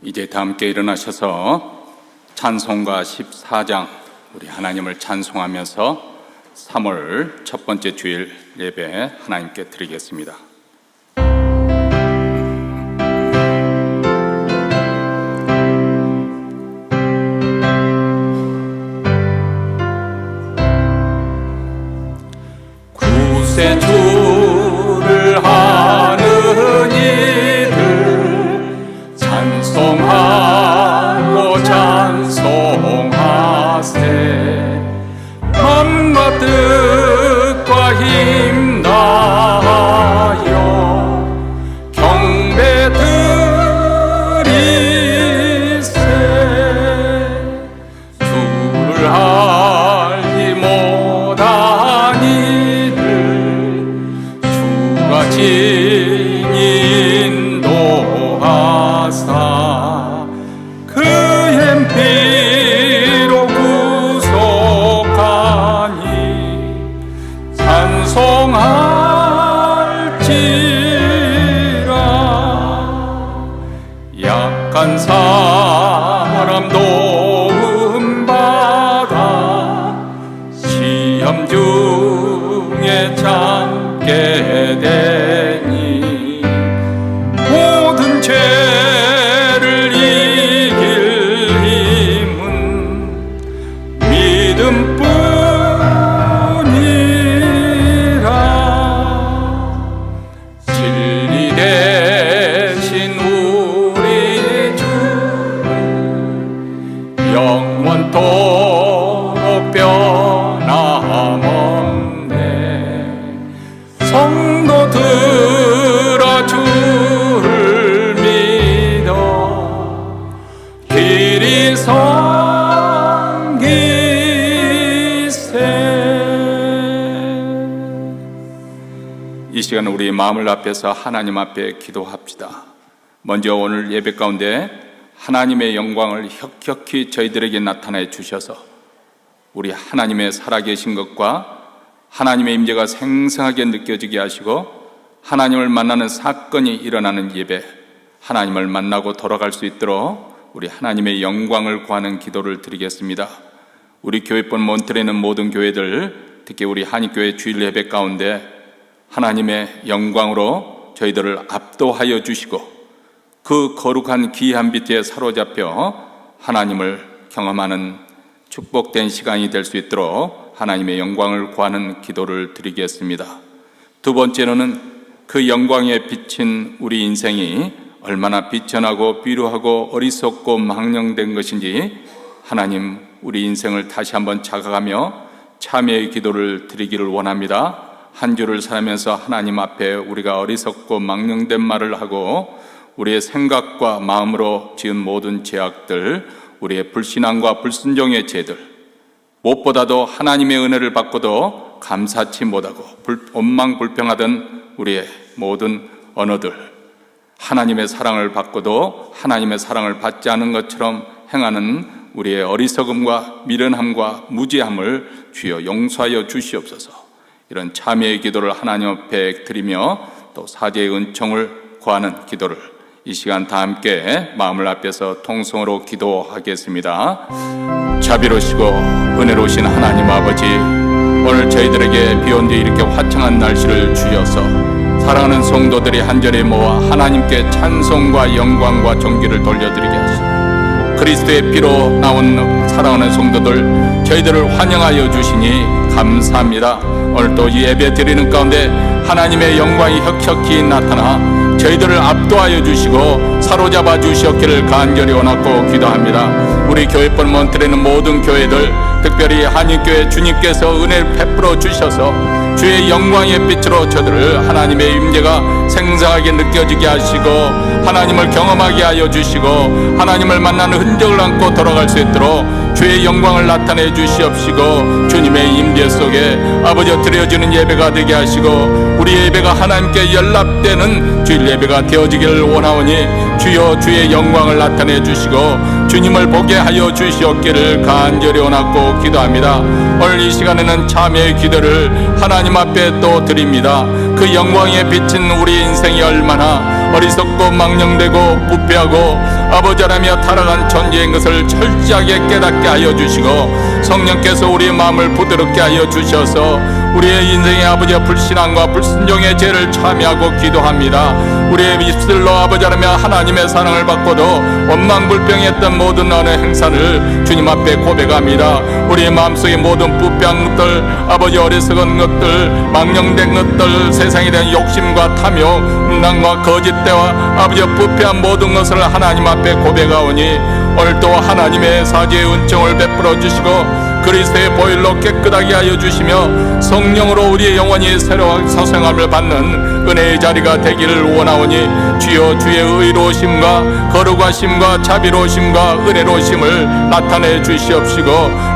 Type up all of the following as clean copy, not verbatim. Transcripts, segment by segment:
이제 다 함께 일어나셔서 찬송가 14장 우리 하나님을 찬송하면서 3월 첫 번째 주일 예배 하나님께 드리겠습니다. 구세주를 하는 이들 찬송하고 찬송하세. 맘과 뜻과 힘 다하여 경배 드리세. 주를 알지 못한 이들 주가 친히 인도하사 그의 피로 구속하니 찬송할지라. 약한 사람 도움받아 시험 중에 참게 되니 모든 죄를 이길 힘은 믿음뿐이라. 진리 대신 우리 주는 영원토록 변함없네. 성도들아 주를 믿어 길이 섬기세. 이 시간 우리 마음을 앞에서 하나님 앞에 기도합시다. 먼저 오늘 예배 가운데 하나님의 영광을 혁혁히 저희들에게 나타내 주셔서 우리 하나님의 살아계신 것과 하나님의 임재가 생생하게 느껴지게 하시고 하나님을 만나는 사건이 일어나는 예배, 하나님을 만나고 돌아갈 수 있도록 우리 하나님의 영광을 구하는 기도를 드리겠습니다. 우리 교회뿐 몬트레는 모든 교회들, 특히 우리 한익교회 주일 예배 가운데 하나님의 영광으로 저희들을 압도하여 주시고 그 거룩한 귀한 빛에 사로잡혀 하나님을 경험하는 축복된 시간이 될 수 있도록 하나님의 영광을 구하는 기도를 드리겠습니다. 두 번째로는 그 영광에 비친 우리 인생이 얼마나 비천하고 비루하고 어리석고 망령된 것인지 하나님 우리 인생을 다시 한번 자각하며 참회의 기도를 드리기를 원합니다. 한 주를 살면서 하나님 앞에 우리가 어리석고 망령된 말을 하고 우리의 생각과 마음으로 지은 모든 죄악들, 우리의 불신앙과 불순종의 죄들, 무엇보다도 하나님의 은혜를 받고도 감사치 못하고 원망불평하던 우리의 모든 언어들, 하나님의 사랑을 받고도 하나님의 사랑을 받지 않은 것처럼 행하는 우리의 어리석음과 미련함과 무지함을 주여 용서하여 주시옵소서. 이런 참회의 기도를 하나님 앞에 드리며 또 사죄의 은총을 구하는 기도를 이 시간 다 함께 마음을 앞에서 통성으로 기도하겠습니다. 자비로우시고 은혜로우신 하나님 아버지, 오늘 저희들에게 비온 뒤 이렇게 화창한 날씨를 주셔서 사랑하는 성도들이 한절에 모아 하나님께 찬송과 영광과 존귀를 돌려드리게 하시고 그리스도의 피로 나온 사랑하는 성도들 저희들을 환영하여 주시니 감사합니다. 오늘 또 이 예배 드리는 가운데 하나님의 영광이 혁혁히 나타나 저희들을 압도하여 주시고 사로잡아 주시었기를 간절히 원하고 기도합니다. 우리 교회뿐 몬트레는 모든 교회들, 특별히 한익교회 주님께서 은혜를 베풀어 주셔서 주의 영광의 빛으로 저들을 하나님의 임재가 생생하게 느껴지게 하시고 하나님을 경험하게 하여 주시고 하나님을 만나는 흔적을 안고 돌아갈 수 있도록 주의 영광을 나타내 주시옵시고 주님의 임재 속에 아버지 드려지는 예배가 되게 하시고 우리 예배가 하나님께 연락되는 주일 예배가 되어지기를 원하오니 주여 주의 영광을 나타내 주시고 주님을 보게 하여 주시옵기를 간절히 원하고 기도합니다. 오늘 이 시간에는 참회의 기도를 하나님 앞에 또 드립니다. 그 영광에 비친 우리 인생이 얼마나 어리석고 망령되고 부패하고 아버지라며 타락한 존재인 것을 철저하게 깨닫게 하여 주시고, 성령께서 우리의 마음을 부드럽게 하여 주셔서 우리의 인생의 아버지의 불신앙과 불순종의 죄를 참여하고 기도합니다. 우리의 입술로 아버지라며 하나님의 사랑을 받고도 원망불평했던 모든 언어 행사를 주님 앞에 고백합니다. 우리의 마음속의 모든 부패한 것들, 아버지 어리석은 것들, 망령된 것들, 세상에 대한 욕심과 탐욕, 음란과 거짓대와 아버지의 부패한 모든 것을 하나님 앞에 고백하오니, 오늘도 하나님의 사죄의 은총을 베풀어 주시고 그리스도의 보혈로 깨끗하게 하여 주시며 성령으로 우리의 영혼이 새로 사생함을 받는 은혜의 자리가 되기를 원하오니, 주여 주의 의로우심과 거룩하심과 자비로우심과 은혜로우심을 나타내 주시옵시고,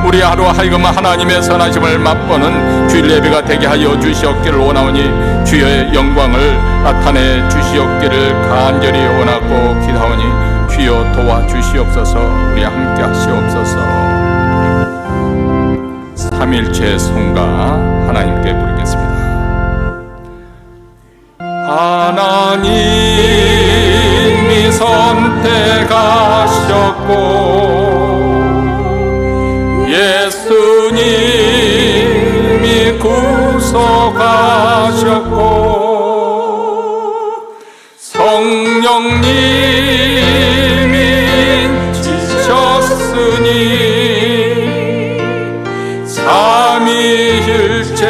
우리 하루 하여금 하나님의 선하심을 맛보는 주일 예배가 되게 하여 주시옵기를 원하오니, 주의 영광을 나타내 주시옵기를 간절히 원하고 기도하오니, 주여 도와주시옵소서. 우리 함께 하시옵소서. 삼일체 성가 하나님께 부르겠습니다. 하나님이 선택하셨고 예수님이 구속하셨고 성령님이 지셨으니 삼위일체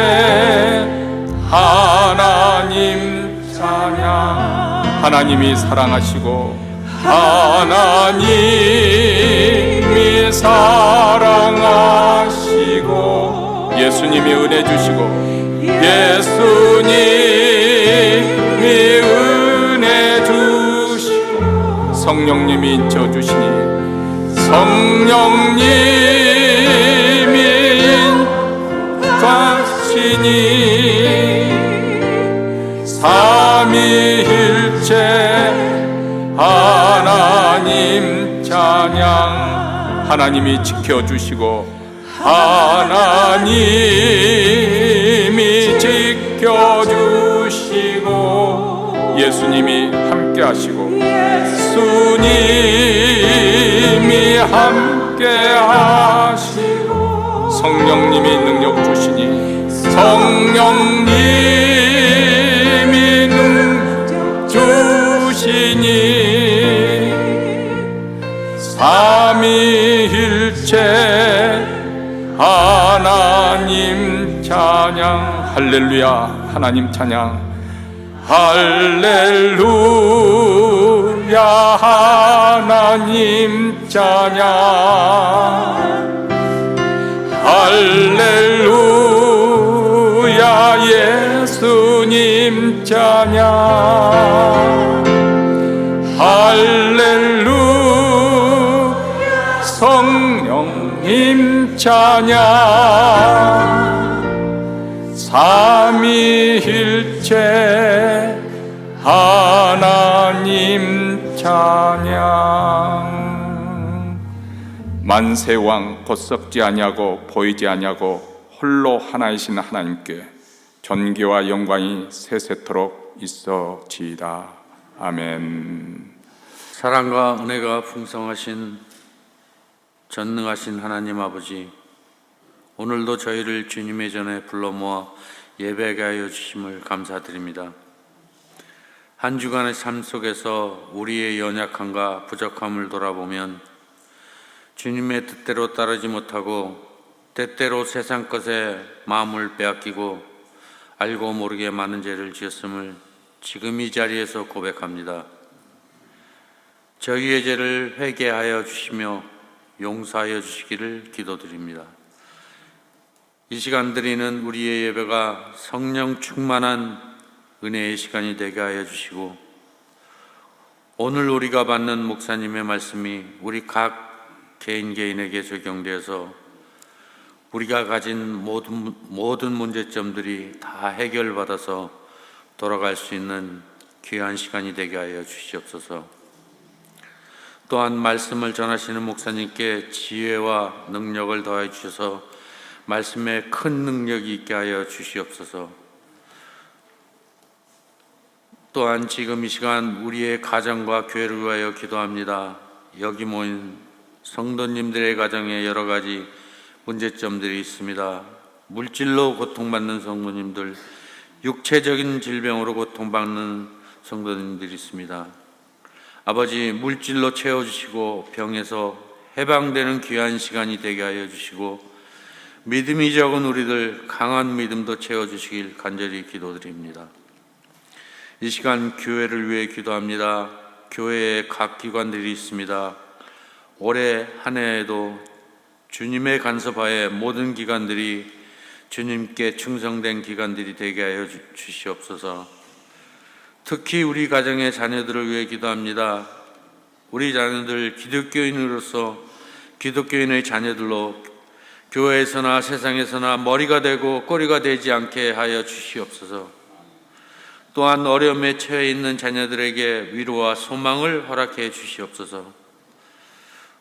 하나님 찬양. 하나님이 사랑하시고 하나님이 사랑하시고 예수님이 은혜 주시고 예수님이 은혜 주시고 성령님이 인쳐 주시니 성령님이 가시니 삼위일체 하나님 찬양. 하나님이 지켜주시고 하나님이 지켜주시고 예수님이 함께 하시고 예수님이 함께 하시고 성령님이 능력 주시니 성령님이 능력 주시니 삼위일체 하나님 찬양. 할렐루야. 하나님 찬양. 할렐루야. 하나님 찬양. 할렐루야. 예수님 찬양. 할렐루야. 성령님 찬양. 삼위일체 하나님 찬양. 만세왕 곧 썩지 아니하고 보이지 아니하고 홀로 하나이신 하나님께 존귀와 영광이 세세토록 있어지이다. 아멘. 사랑과 은혜가 풍성하신 전능하신 하나님 아버지, 오늘도 저희를 주님의 전에 불러 모아 예배하게 하여 주심을 감사드립니다. 한 주간의 삶 속에서 우리의 연약함과 부족함을 돌아보면 주님의 뜻대로 따르지 못하고 때때로 세상 것에 마음을 빼앗기고 알고 모르게 많은 죄를 지었음을 지금 이 자리에서 고백합니다. 저희의 죄를 회개하여 주시며 용서하여 주시기를 기도드립니다. 이 시간 드리는 우리의 예배가 성령 충만한 은혜의 시간이 되게 하여 주시고, 오늘 우리가 받는 목사님의 말씀이 우리 각 개인에게 적용되어서 우리가 가진 모든 문제점들이 다 해결받아서 돌아갈 수 있는 귀한 시간이 되게 하여 주시옵소서. 또한 말씀을 전하시는 목사님께 지혜와 능력을 더해 주셔서 말씀에 큰 능력이 있게 하여 주시옵소서. 또한 지금 이 시간 우리의 가정과 교회를 위하여 기도합니다. 여기 모인 성도님들의 가정에 여러 가지 문제점들이 있습니다. 물질로 고통받는 성도님들, 육체적인 질병으로 고통받는 성도님들이 있습니다. 아버지, 물질로 채워주시고 병에서 해방되는 귀한 시간이 되게 하여 주시고 믿음이 적은 우리들 강한 믿음도 채워주시길 간절히 기도드립니다. 이 시간 교회를 위해 기도합니다. 교회에 각 기관들이 있습니다. 올해 한 해에도 주님의 간섭하에 모든 기관들이 주님께 충성된 기관들이 되게 하여 주시옵소서. 특히 우리 가정의 자녀들을 위해 기도합니다. 우리 자녀들 기독교인으로서 기독교인의 자녀들로 교회에서나 세상에서나 머리가 되고 꼬리가 되지 않게 하여 주시옵소서. 또한 어려움에 처해 있는 자녀들에게 위로와 소망을 허락해 주시옵소서.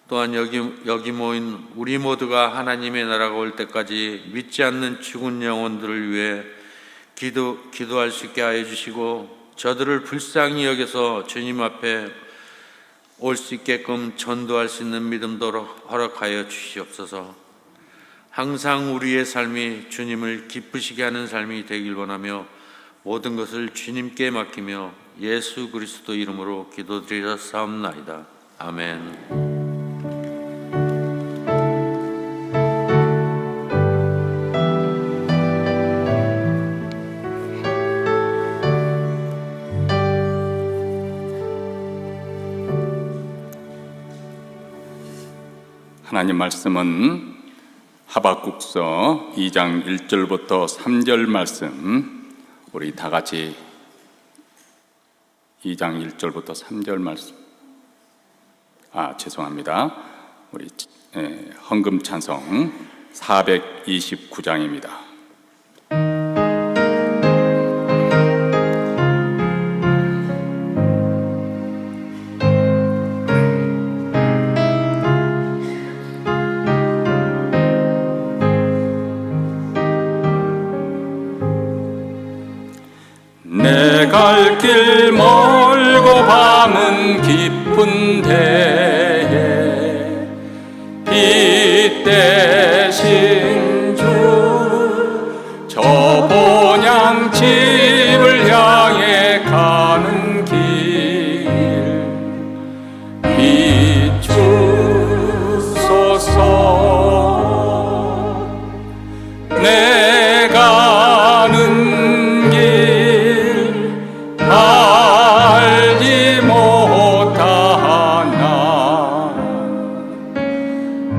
또한 여기 모인 우리 모두가 하나님의 나라가 올 때까지 믿지 않는 죽은 영혼들을 위해 기도할 수 있게 하여 주시고 저들을 불쌍히 여겨서 주님 앞에 올 수 있게끔 전도할 수 있는 믿음도 허락하여 주시옵소서. 항상 우리의 삶이 주님을 기쁘시게 하는 삶이 되길 원하며 모든 것을 주님께 맡기며 예수 그리스도 이름으로 기도드리사옵나이다. 아멘. 하나님 말씀은 하박국서 2장 1절부터 3절 말씀, 우리 다 같이 2장 1절부터 3절 말씀, 죄송합니다. 우리 헌금 찬송 429장입니다. 내 갈 길 멀고 밤은 깊은데 빛 대신 주 저 본향 집을 향해 가는 길 비추소서. 내 가는 길 알지 못하나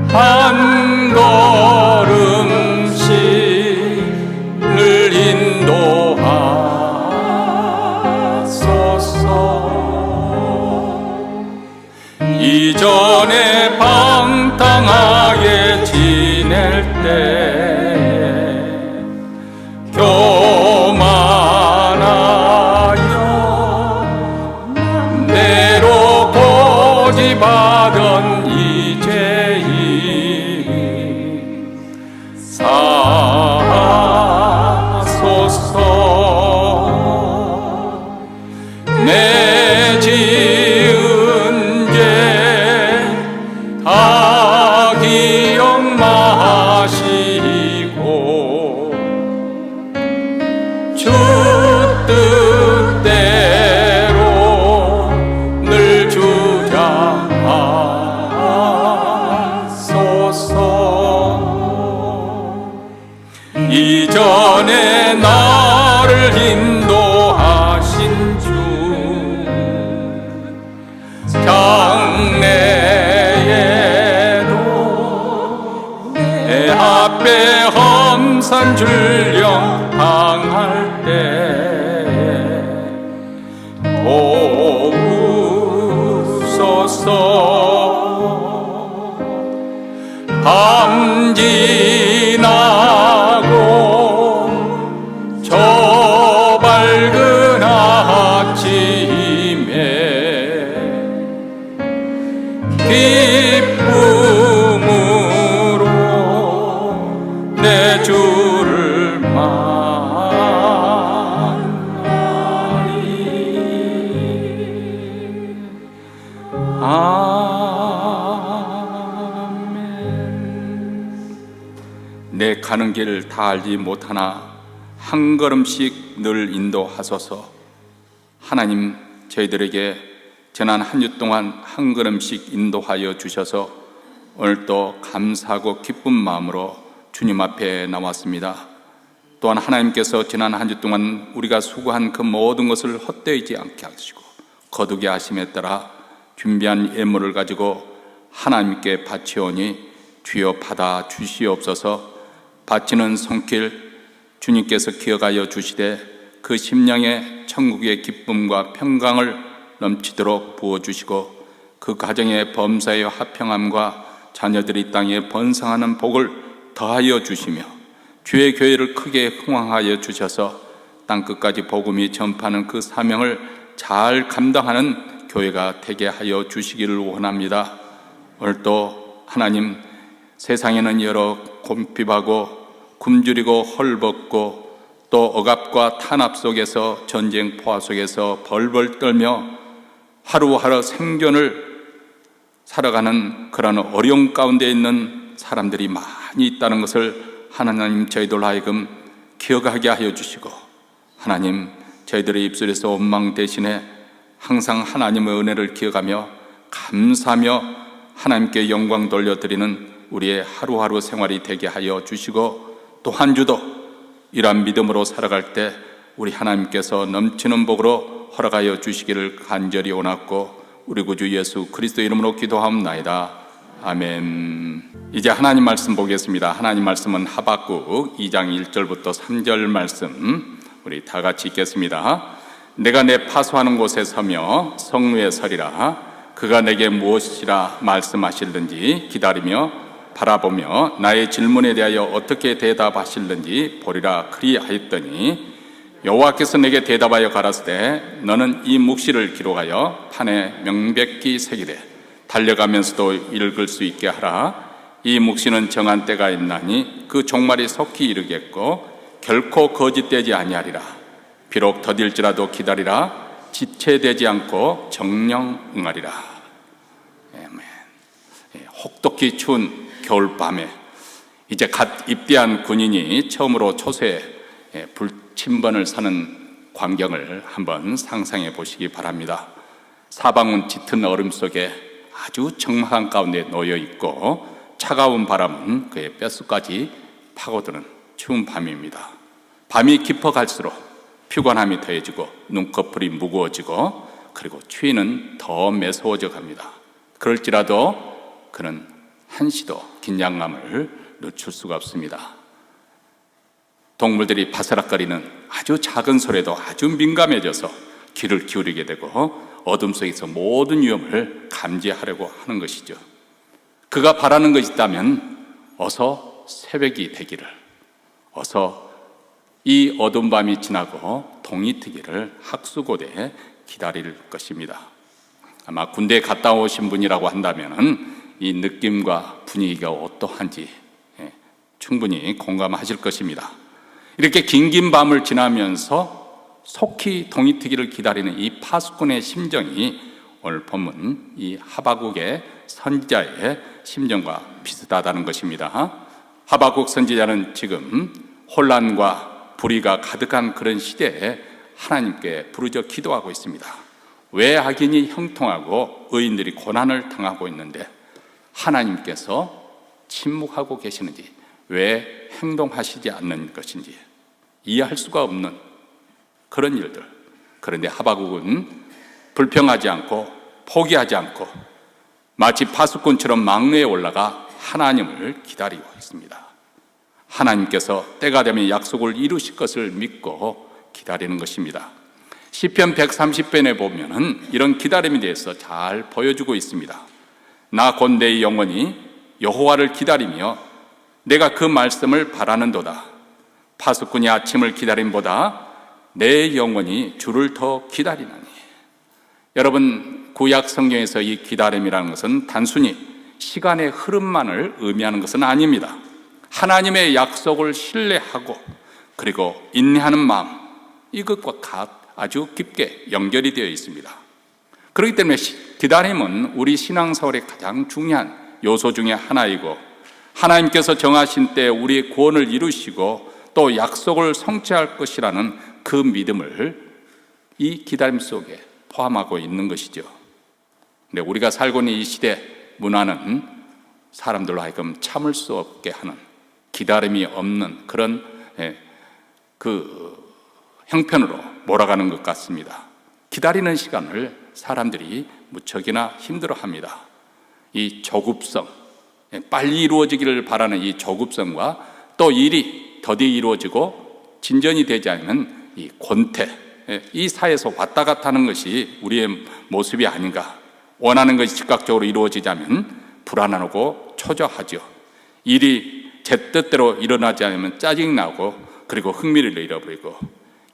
한 걸음씩 늘 인도하소서. 이전에 방탕하게 지낼 때 교만하여 내로 고집하던 이 죄인 사소서. 내 지은 죄 다 기억마시고 주 뜻대로 늘 주장하소서. 이전에 나를 인도하신 주 장래에도 내 앞에 험산 줄령 당할 때 도우소서. 밤 지나고 저 밝은 아침에 기쁨으로 내 주를 만나리. 내 가는 길 다 알지 못하나 한 걸음씩 늘 인도하소서. 하나님, 저희들에게 지난 한 주 동안 한 걸음씩 인도하여 주셔서 오늘도 감사하고 기쁜 마음으로 주님 앞에 나왔습니다. 또한 하나님께서 지난 한 주 동안 우리가 수고한 그 모든 것을 헛되이지 않게 하시고 거두게 하심에 따라 준비한 예물을 가지고 하나님께 바치오니 주여 받아 주시옵소서. 바치는 손길 주님께서 기억하여 주시되 그 심령에 천국의 기쁨과 평강을 넘치도록 부어주시고 그 가정의 범사의 화평함과 자녀들이 땅에 번성하는 복을 더하여 주시며 주의 교회를 크게 흥왕하여 주셔서 땅끝까지 복음이 전파하는 그 사명을 잘 감당하는 교회가 되게 하여 주시기를 원합니다. 오늘도 하나님, 세상에는 여러 곰핍하고 굶주리고 헐벗고 또 억압과 탄압 속에서 전쟁 포화 속에서 벌벌 떨며 하루하루 생존을 살아가는 그런 어려움 가운데 있는 사람들이 많이 있다는 것을 하나님, 저희들 하여금 기억하게 하여 주시고, 하나님, 저희들의 입술에서 원망 대신에 항상 하나님의 은혜를 기억하며 감사하며 하나님께 영광 돌려드리는 우리의 하루하루 생활이 되게 하여 주시고, 또 한 주도 이러한 믿음으로 살아갈 때 우리 하나님께서 넘치는 복으로 허락하여 주시기를 간절히 원하고 우리 구주 예수 그리스도 이름으로 기도하옵나이다. 아멘. 이제 하나님 말씀 보겠습니다. 하나님 말씀은 하박국 2장 1절부터 3절 말씀 우리 다 같이 읽겠습니다. 내가 내 파수하는 곳에 서며 성루에 서리라. 그가 내게 무엇이라 말씀하실는지 기다리며 바라보며 나의 질문에 대하여 어떻게 대답하실는지 보리라 그리하였더니 여호와께서 내게 대답하여 가라사대 너는 이 묵시를 기록하여 판에 명백히 새기되 달려가면서도 읽을 수 있게 하라. 이 묵시는 정한 때가 있나니 그 종말이 속히 이르겠고 결코 거짓되지 아니하리라. 비록 더딜지라도 기다리라. 지체되지 않고 정령 응하리라. 아멘. 혹독히 추운 겨울밤에 이제 갓 입대한 군인이 처음으로 초소에 불침번을 사는 광경을 한번 상상해 보시기 바랍니다. 사방은 짙은 얼음 속에 아주 적막한 가운데 놓여 있고 차가운 바람은 그의 뼛속까지 파고드는 추운 밤입니다. 밤이 깊어갈수록 피곤함이 더해지고 눈꺼풀이 무거워지고 그리고 추위는 더 매서워져 갑니다. 그럴지라도 그는 한시도 긴장감을 늦출 수가 없습니다. 동물들이 바스락거리는 아주 작은 소리에도 아주 민감해져서 귀를 기울이게 되고 어둠 속에서 모든 위험을 감지하려고 하는 것이죠. 그가 바라는 것이 있다면 어서 새벽이 되기를, 어서 이 어두운 밤이 지나고 동이 트기를 학수고대에 기다릴 것입니다. 아마 군대에 갔다 오신 분이라고 한다면 이 느낌과 분위기가 어떠한지 충분히 공감하실 것입니다. 이렇게 긴긴 밤을 지나면서 속히 동이 트기를 기다리는 이 파수꾼의 심정이 오늘 본문 이 하박국의 선지자의 심정과 비슷하다는 것입니다. 하박국 선지자는 지금 혼란과 불의가 가득한 그런 시대에 하나님께 부르짖어 기도하고 있습니다. 왜 악인이 형통하고 의인들이 고난을 당하고 있는데 하나님께서 침묵하고 계시는지, 왜 행동하시지 않는 것인지 이해할 수가 없는 그런 일들. 그런데 하박국은 불평하지 않고 포기하지 않고 마치 파수꾼처럼 망루에 올라가 하나님을 기다리고 있습니다. 하나님께서 때가 되면 약속을 이루실 것을 믿고 기다리는 것입니다. 시편 130편에 보면은 이런 기다림에 대해서 잘 보여주고 있습니다. 나 곧 내 영혼이 여호와를 기다리며 내가 그 말씀을 바라는도다. 파수꾼이 아침을 기다림보다 내 영혼이 주를 더 기다리나니. 여러분, 구약 성경에서 이 기다림이라는 것은 단순히 시간의 흐름만을 의미하는 것은 아닙니다. 하나님의 약속을 신뢰하고 그리고 인내하는 마음, 이것과 아주 깊게 연결이 되어 있습니다. 그렇기 때문에 기다림은 우리 신앙생활의 가장 중요한 요소 중에 하나이고 하나님께서 정하신 때에 우리의 구원을 이루시고 또 약속을 성취할 것이라는 그 믿음을 이 기다림 속에 포함하고 있는 것이죠. 근데 우리가 살고 있는 이 시대 문화는 사람들로 하여금 참을 수 없게 하는, 기다림이 없는 그런 그 형편으로 몰아가는 것 같습니다. 기다리는 시간을 사람들이 무척이나 힘들어합니다. 이 조급성, 빨리 이루어지기를 바라는 이 조급성과 또 일이 더디 이루어지고 진전이 되지 않으면 이 권태, 이 사이에서 왔다 갔다 하는 것이 우리의 모습이 아닌가. 원하는 것이 즉각적으로 이루어지자면 불안하고 초조하죠. 일이 제 뜻대로 일어나지 않으면 짜증나고, 그리고 흥미를 잃어버리고,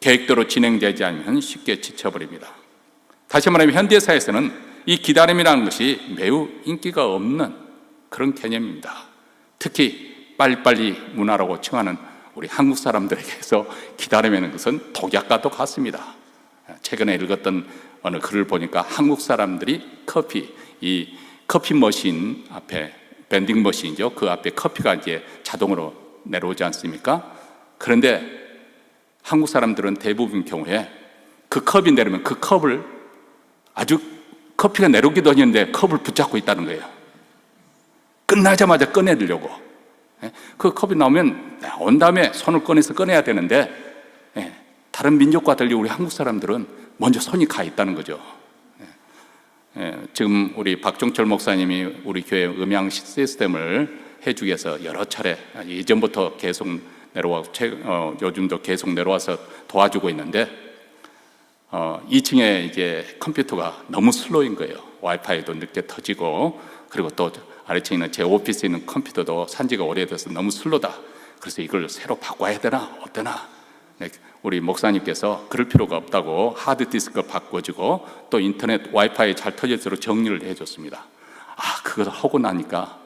계획대로 진행되지 않으면 쉽게 지쳐버립니다. 다시 말하면 현대사에서는 이 기다림이라는 것이 매우 인기가 없는 그런 개념입니다. 특히 빨리빨리 문화라고 칭하는 우리 한국 사람들에게서 기다림이라는 것은 독약과도 같습니다. 최근에 읽었던 어느 글을 보니까 한국 사람들이 이 커피 머신 앞에, 밴딩 머신이죠. 그 앞에 커피가 이제 자동으로 내려오지 않습니까? 그런데 한국 사람들은 대부분 경우에 그 컵이 내리면 그 컵을 아주 커피가 내려오기도 했는데 컵을 붙잡고 있다는 거예요. 끝나자마자 꺼내려고. 그 컵이 나오면 온 다음에 손을 꺼내서 꺼내야 되는데, 다른 민족과 달리 우리 한국 사람들은 먼저 손이 가 있다는 거죠. 지금 우리 박종철 목사님이 우리 교회 음향 시스템을 해주기 위해서 여러 차례, 예전부터 계속 내려와서 요즘도 계속 내려와서 도와주고 있는데, 2층에 이제 컴퓨터가 너무 슬로인 거예요. 와이파이도 늦게 터지고, 그리고 또 아래층에 있는 제 오피스에 있는 컴퓨터도 산지가 오래돼서 너무 슬로다. 그래서 이걸 새로 바꿔야 되나 어떠나. 우리 목사님께서 그럴 필요가 없다고 하드디스크 바꿔주고 또 인터넷 와이파이 잘 터질수록 정리를 해줬습니다. 그걸 하고 나니까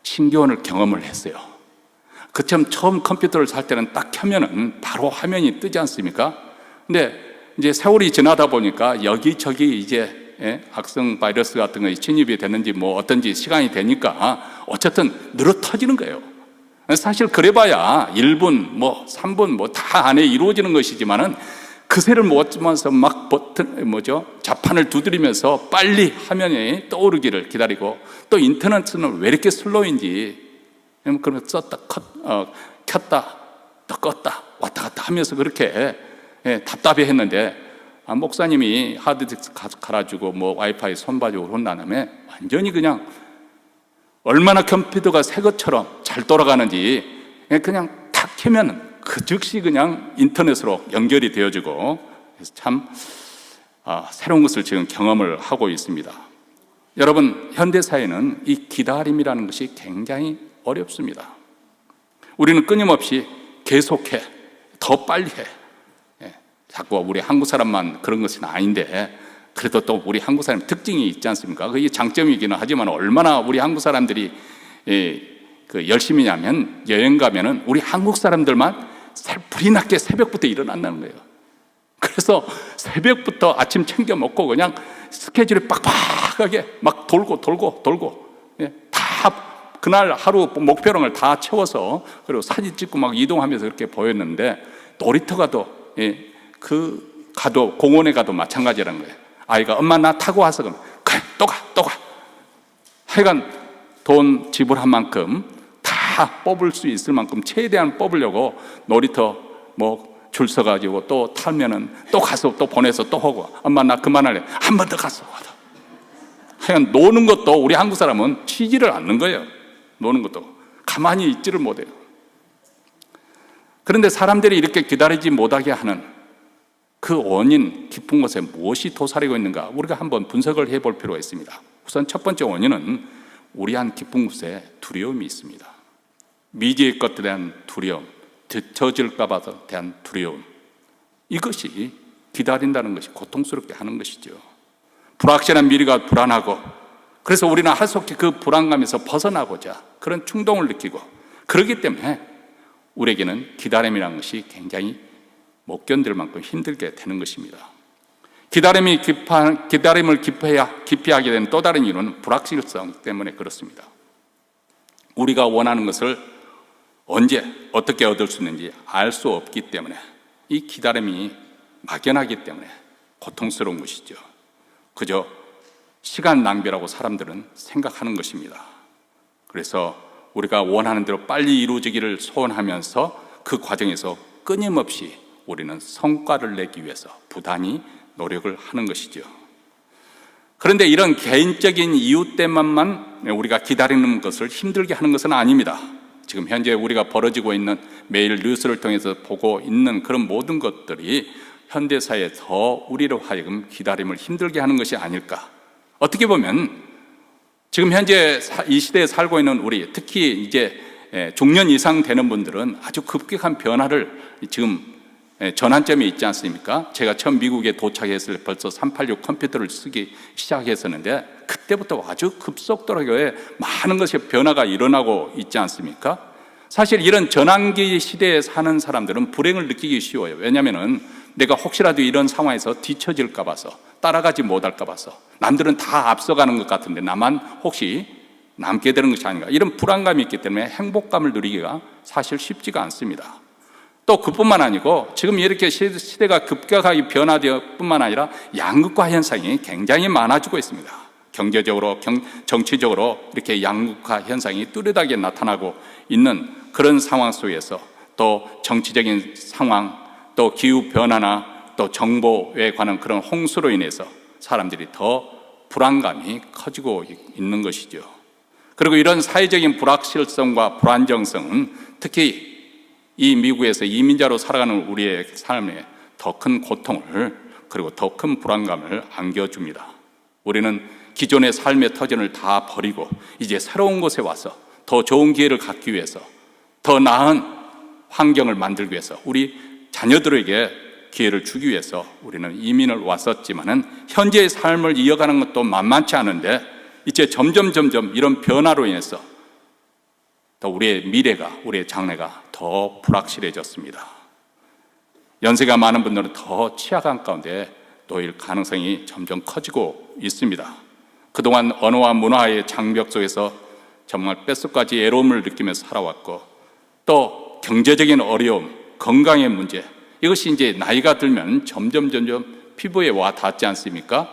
신기원을 경험을 했어요. 그처럼 처음 컴퓨터를 살 때는 딱 켜면은 바로 화면이 뜨지 않습니까? 근데 이제 세월이 지나다 보니까 여기저기 이제 악성 바이러스 같은 것이 침입이 됐는지 뭐 어떤지 시간이 되니까 어쨌든 늘어 터지는 거예요. 사실 그래봐야 1분, 뭐 3분 뭐 다 안에 이루어지는 것이지만은 그새를 못 주면서 막 자판을 두드리면서 빨리 화면이 떠오르기를 기다리고, 또 인터넷은 왜 이렇게 슬로인지 그러면 썼다 켰다 또 껐다 왔다 갔다 하면서 그렇게 답답해 했는데, 목사님이 하드디스크 갈아주고 뭐 와이파이 손봐주고 혼난 다음에 완전히 그냥 얼마나 컴퓨터가 새 것처럼 잘 돌아가는지 그냥 탁 켜면 그 즉시 그냥 인터넷으로 연결이 되어지고, 그래서 참 새로운 것을 지금 경험을 하고 있습니다. 여러분, 현대사회는 이 기다림이라는 것이 굉장히 어렵습니다. 우리는 끊임없이 계속해, 더 빨리 해. 자꾸 우리 한국 사람만 그런 것은 아닌데, 그래도 또 우리 한국 사람 특징이 있지 않습니까? 그게 장점이기는 하지만 얼마나 우리 한국 사람들이 열심히냐면, 여행 가면은 우리 한국 사람들만 불이 났게 새벽부터 일어난다는 거예요. 그래서 새벽부터 아침 챙겨 먹고 그냥 스케줄이 빡빡하게 막 돌고 다 그날 하루 목표량을 다 채워서, 그리고 사진 찍고 막 이동하면서 그렇게 보였는데, 놀이터 가도 가도 공원에 가도 마찬가지라는 거예요. 아이가 엄마 나 타고 와서 그럼 그래 또 가 하여간 돈 지불한 만큼 다 뽑을 수 있을 만큼 최대한 뽑으려고 놀이터 뭐 줄 서가지고 또 타면은 또 가서 또 보내서 또 하고, 엄마 나 그만할래, 한 번 더 갔어. 하여간 노는 것도 우리 한국 사람은 쉬지를 않는 거예요. 노는 것도 가만히 있지를 못해요. 그런데 사람들이 이렇게 기다리지 못하게 하는 그 원인, 깊은 곳에 무엇이 도사리고 있는가, 우리가 한번 분석을 해볼 필요가 있습니다. 우선 첫 번째 원인은 우리 한 깊은 곳에 두려움이 있습니다. 미지의 것에 대한 두려움, 뒤처질까 봐 대한 두려움, 이것이 기다린다는 것이 고통스럽게 하는 것이죠. 불확실한 미래가 불안하고, 그래서 우리는 하루속히 그 불안감에서 벗어나고자 그런 충동을 느끼고, 그렇기 때문에 우리에게는 기다림이라는 것이 굉장히 못 견딜 만큼 힘들게 되는 것입니다. 기다림을 기피하게 되는 또 다른 이유는 불확실성 때문에 그렇습니다. 우리가 원하는 것을 언제 어떻게 얻을 수 있는지 알 수 없기 때문에 이 기다림이 막연하기 때문에 고통스러운 것이죠. 그저 시간 낭비라고 사람들은 생각하는 것입니다. 그래서 우리가 원하는 대로 빨리 이루어지기를 소원하면서 그 과정에서 끊임없이 우리는 성과를 내기 위해서 부단히 노력을 하는 것이죠. 그런데 이런 개인적인 이유 때문만 우리가 기다리는 것을 힘들게 하는 것은 아닙니다. 지금 현재 우리가 벌어지고 있는 매일 뉴스를 통해서 보고 있는 그런 모든 것들이 현대사에 더 우리로 하여금 기다림을 힘들게 하는 것이 아닐까. 어떻게 보면 지금 현재 이 시대에 살고 있는 우리, 특히 이제 중년 이상 되는 분들은 아주 급격한 변화를 지금 전환점이 있지 않습니까? 제가 처음 미국에 도착했을 때 벌써 386 컴퓨터를 쓰기 시작했었는데 그때부터 아주 급속도로 많은 것이 변화가 일어나고 있지 않습니까? 사실 이런 전환기 시대에 사는 사람들은 불행을 느끼기 쉬워요. 왜냐하면 내가 혹시라도 이런 상황에서 뒤처질까 봐서, 따라가지 못할까 봐서, 남들은 다 앞서가는 것 같은데 나만 혹시 남게 되는 것이 아닌가, 이런 불안감이 있기 때문에 행복감을 누리기가 사실 쉽지가 않습니다. 또 그뿐만 아니고 지금 이렇게 시대가 급격하게 변화되어 뿐만 아니라 양극화 현상이 굉장히 많아지고 있습니다. 경제적으로, 정치적으로 이렇게 양극화 현상이 뚜렷하게 나타나고 있는 그런 상황 속에서 또 정치적인 상황, 또 기후변화나 또 정보에 관한 그런 홍수로 인해서 사람들이 더 불안감이 커지고 있는 것이죠. 그리고 이런 사회적인 불확실성과 불안정성은 특히 이 미국에서 이민자로 살아가는 우리의 삶에 더 큰 고통을, 그리고 더 큰 불안감을 안겨줍니다. 우리는 기존의 삶의 터전을 다 버리고 이제 새로운 곳에 와서 더 좋은 기회를 갖기 위해서, 더 나은 환경을 만들기 위해서, 우리 자녀들에게 기회를 주기 위해서 우리는 이민을 왔었지만은 현재의 삶을 이어가는 것도 만만치 않은데 이제 점점 이런 변화로 인해서 더 우리의 미래가, 우리의 장래가 더 불확실해졌습니다. 연세가 많은 분들은 더 취약한 가운데 놓일 가능성이 점점 커지고 있습니다. 그동안 언어와 문화의 장벽 속에서 정말 뼛속까지 애로움을 느끼면서 살아왔고, 또 경제적인 어려움, 건강의 문제, 이것이 이제 나이가 들면 점점 피부에 와 닿지 않습니까?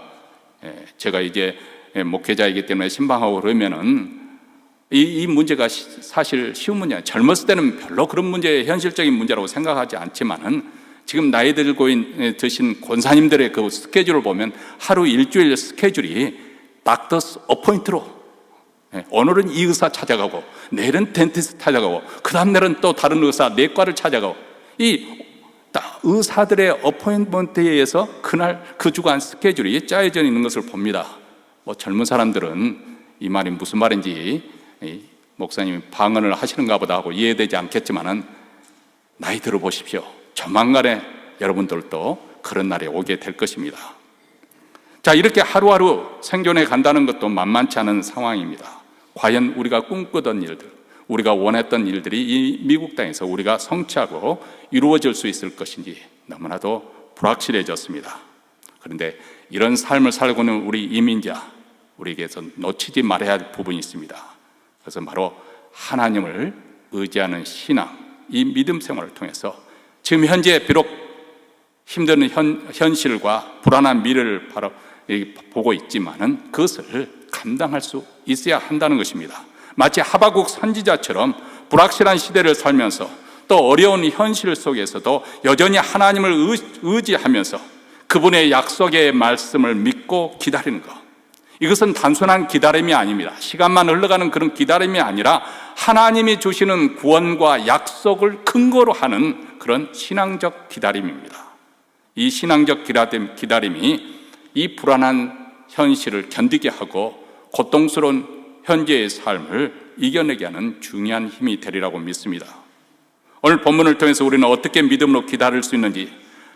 제가 이제 목회자이기 때문에 신방하고 그러면은 이 문제가 사실 쉬운 문제예요. 젊었을 때는 별로 그런 문제, 현실적인 문제라고 생각하지 않지만은 지금 나이 들고 드신 권사님들의 그 스케줄을 보면 하루 일주일 스케줄이 닥터스 어포인트로, 오늘은 이 의사 찾아가고 내일은 덴티스트 찾아가고 그 다음 날은 또 다른 의사 내과를 찾아가고, 이 의사들의 어포인트먼트에 의해서 그날 그 주간 스케줄이 짜여져 있는 것을 봅니다. 뭐 젊은 사람들은 이 말이 무슨 말인지 목사님이 방언을 하시는가 보다 하고 이해되지 않겠지만은 나이 들어보십시오. 조만간에 여러분들도 그런 날이 오게 될 것입니다. 자, 이렇게 하루하루 생존해 간다는 것도 만만치 않은 상황입니다. 과연 우리가 꿈꾸던 일들, 우리가 원했던 일들이 이 미국 땅에서 우리가 성취하고 이루어질 수 있을 것인지 너무나도 불확실해졌습니다. 그런데 이런 삶을 살고 있는 우리 이민자, 우리에게서 놓치지 말아야 할 부분이 있습니다. 그것은 바로 하나님을 의지하는 신앙, 이 믿음 생활을 통해서 지금 현재 비록 힘든 현실과 불안한 미래를 바로 보고 있지만은 그것을 감당할 수 있어야 한다는 것입니다. 마치 하박국 선지자처럼 불확실한 시대를 살면서 또 어려운 현실 속에서도 여전히 하나님을 의지하면서 그분의 약속의 말씀을 믿고 기다리는 것, 이것은 단순한 기다림이 아닙니다. 시간만 흘러가는 그런 기다림이 아니라 하나님이 주시는 구원과 약속을 근거로 하는 그런 신앙적 기다림입니다. 이 신앙적 기다림이 이 불안한 현실을 견디게 하고 고통스러운 현재의 삶을 이겨내게 하는 중요한 힘이 되리라고 믿습니다. 오늘 본문을 통해서 우리는 어떻게 믿음으로 기다릴 수 있는지,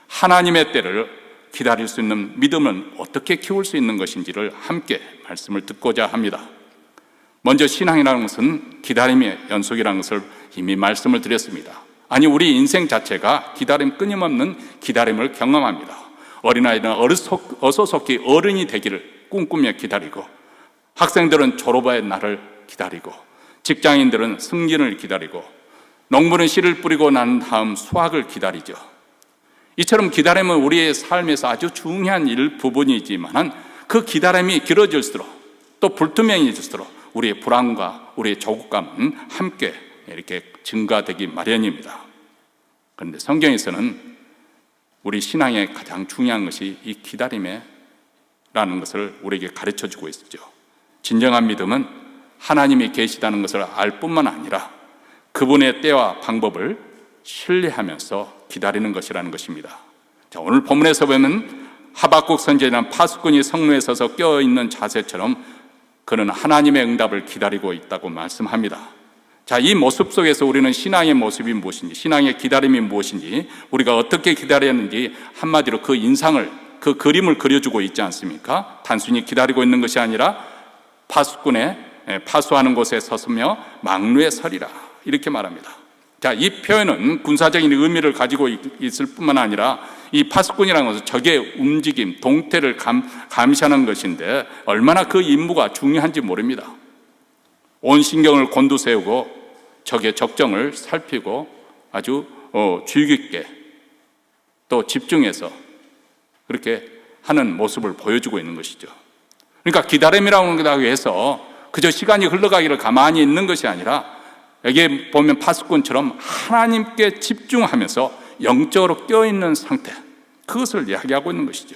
하나님의 때를 기다릴 수 있는 믿음은 어떻게 키울 수 있는 것인지를 함께 말씀을 듣고자 합니다. 먼저 신앙이라는 것은 기다림의 연속이라는 것을 이미 말씀을 드렸습니다. 아니, 우리 인생 자체가 기다림, 끊임없는 기다림을 경험합니다. 어린아이는 어소속히 어른이 되기를 꿈꾸며 기다리고, 학생들은 졸업의 날을 기다리고, 직장인들은 승진을 기다리고, 농부는 씨를 뿌리고 난 다음 수확을 기다리죠. 이처럼 기다림은 우리의 삶에서 아주 중요한 부분이지만 그 기다림이 길어질수록 또 불투명해질수록 우리의 불안과 우리의 조급감은 함께 이렇게 증가되기 마련입니다. 그런데 성경에서는 우리 신앙의 가장 중요한 것이 이 기다림이라는 것을 우리에게 가르쳐주고 있죠. 진정한 믿음은 하나님이 계시다는 것을 알 뿐만 아니라 그분의 때와 방법을 신뢰하면서 기다리는 것이라는 것입니다. 자, 오늘 본문에서 보면 하박국 선지자는 파수꾼이 성루에 서서 껴있는 자세처럼 그는 하나님의 응답을 기다리고 있다고 말씀합니다. 자, 이 모습 속에서 우리는 신앙의 모습이 무엇인지, 신앙의 기다림이 무엇인지, 우리가 어떻게 기다렸는지 한마디로 그 인상을, 그 그림을 그려주고 있지 않습니까? 단순히 기다리고 있는 것이 아니라 파수꾼의 파수하는 곳에 섰으며 망루에 서리라, 이렇게 말합니다. 자, 이 표현은 군사적인 의미를 가지고 있을 뿐만 아니라 이 파수꾼이라는 것은 적의 움직임, 동태를 감시하는 것인데 얼마나 그 임무가 중요한지 모릅니다. 온 신경을 곤두세우고 적의 적정을 살피고 아주 주의 깊게 또 집중해서 그렇게 하는 모습을 보여주고 있는 것이죠. 그러니까 기다림이라고 해서 그저 시간이 흘러가기를 가만히 있는 것이 아니라 여기에 보면 파수꾼처럼 하나님께 집중하면서 영적으로 껴있는 상태, 그것을 이야기하고 있는 것이죠.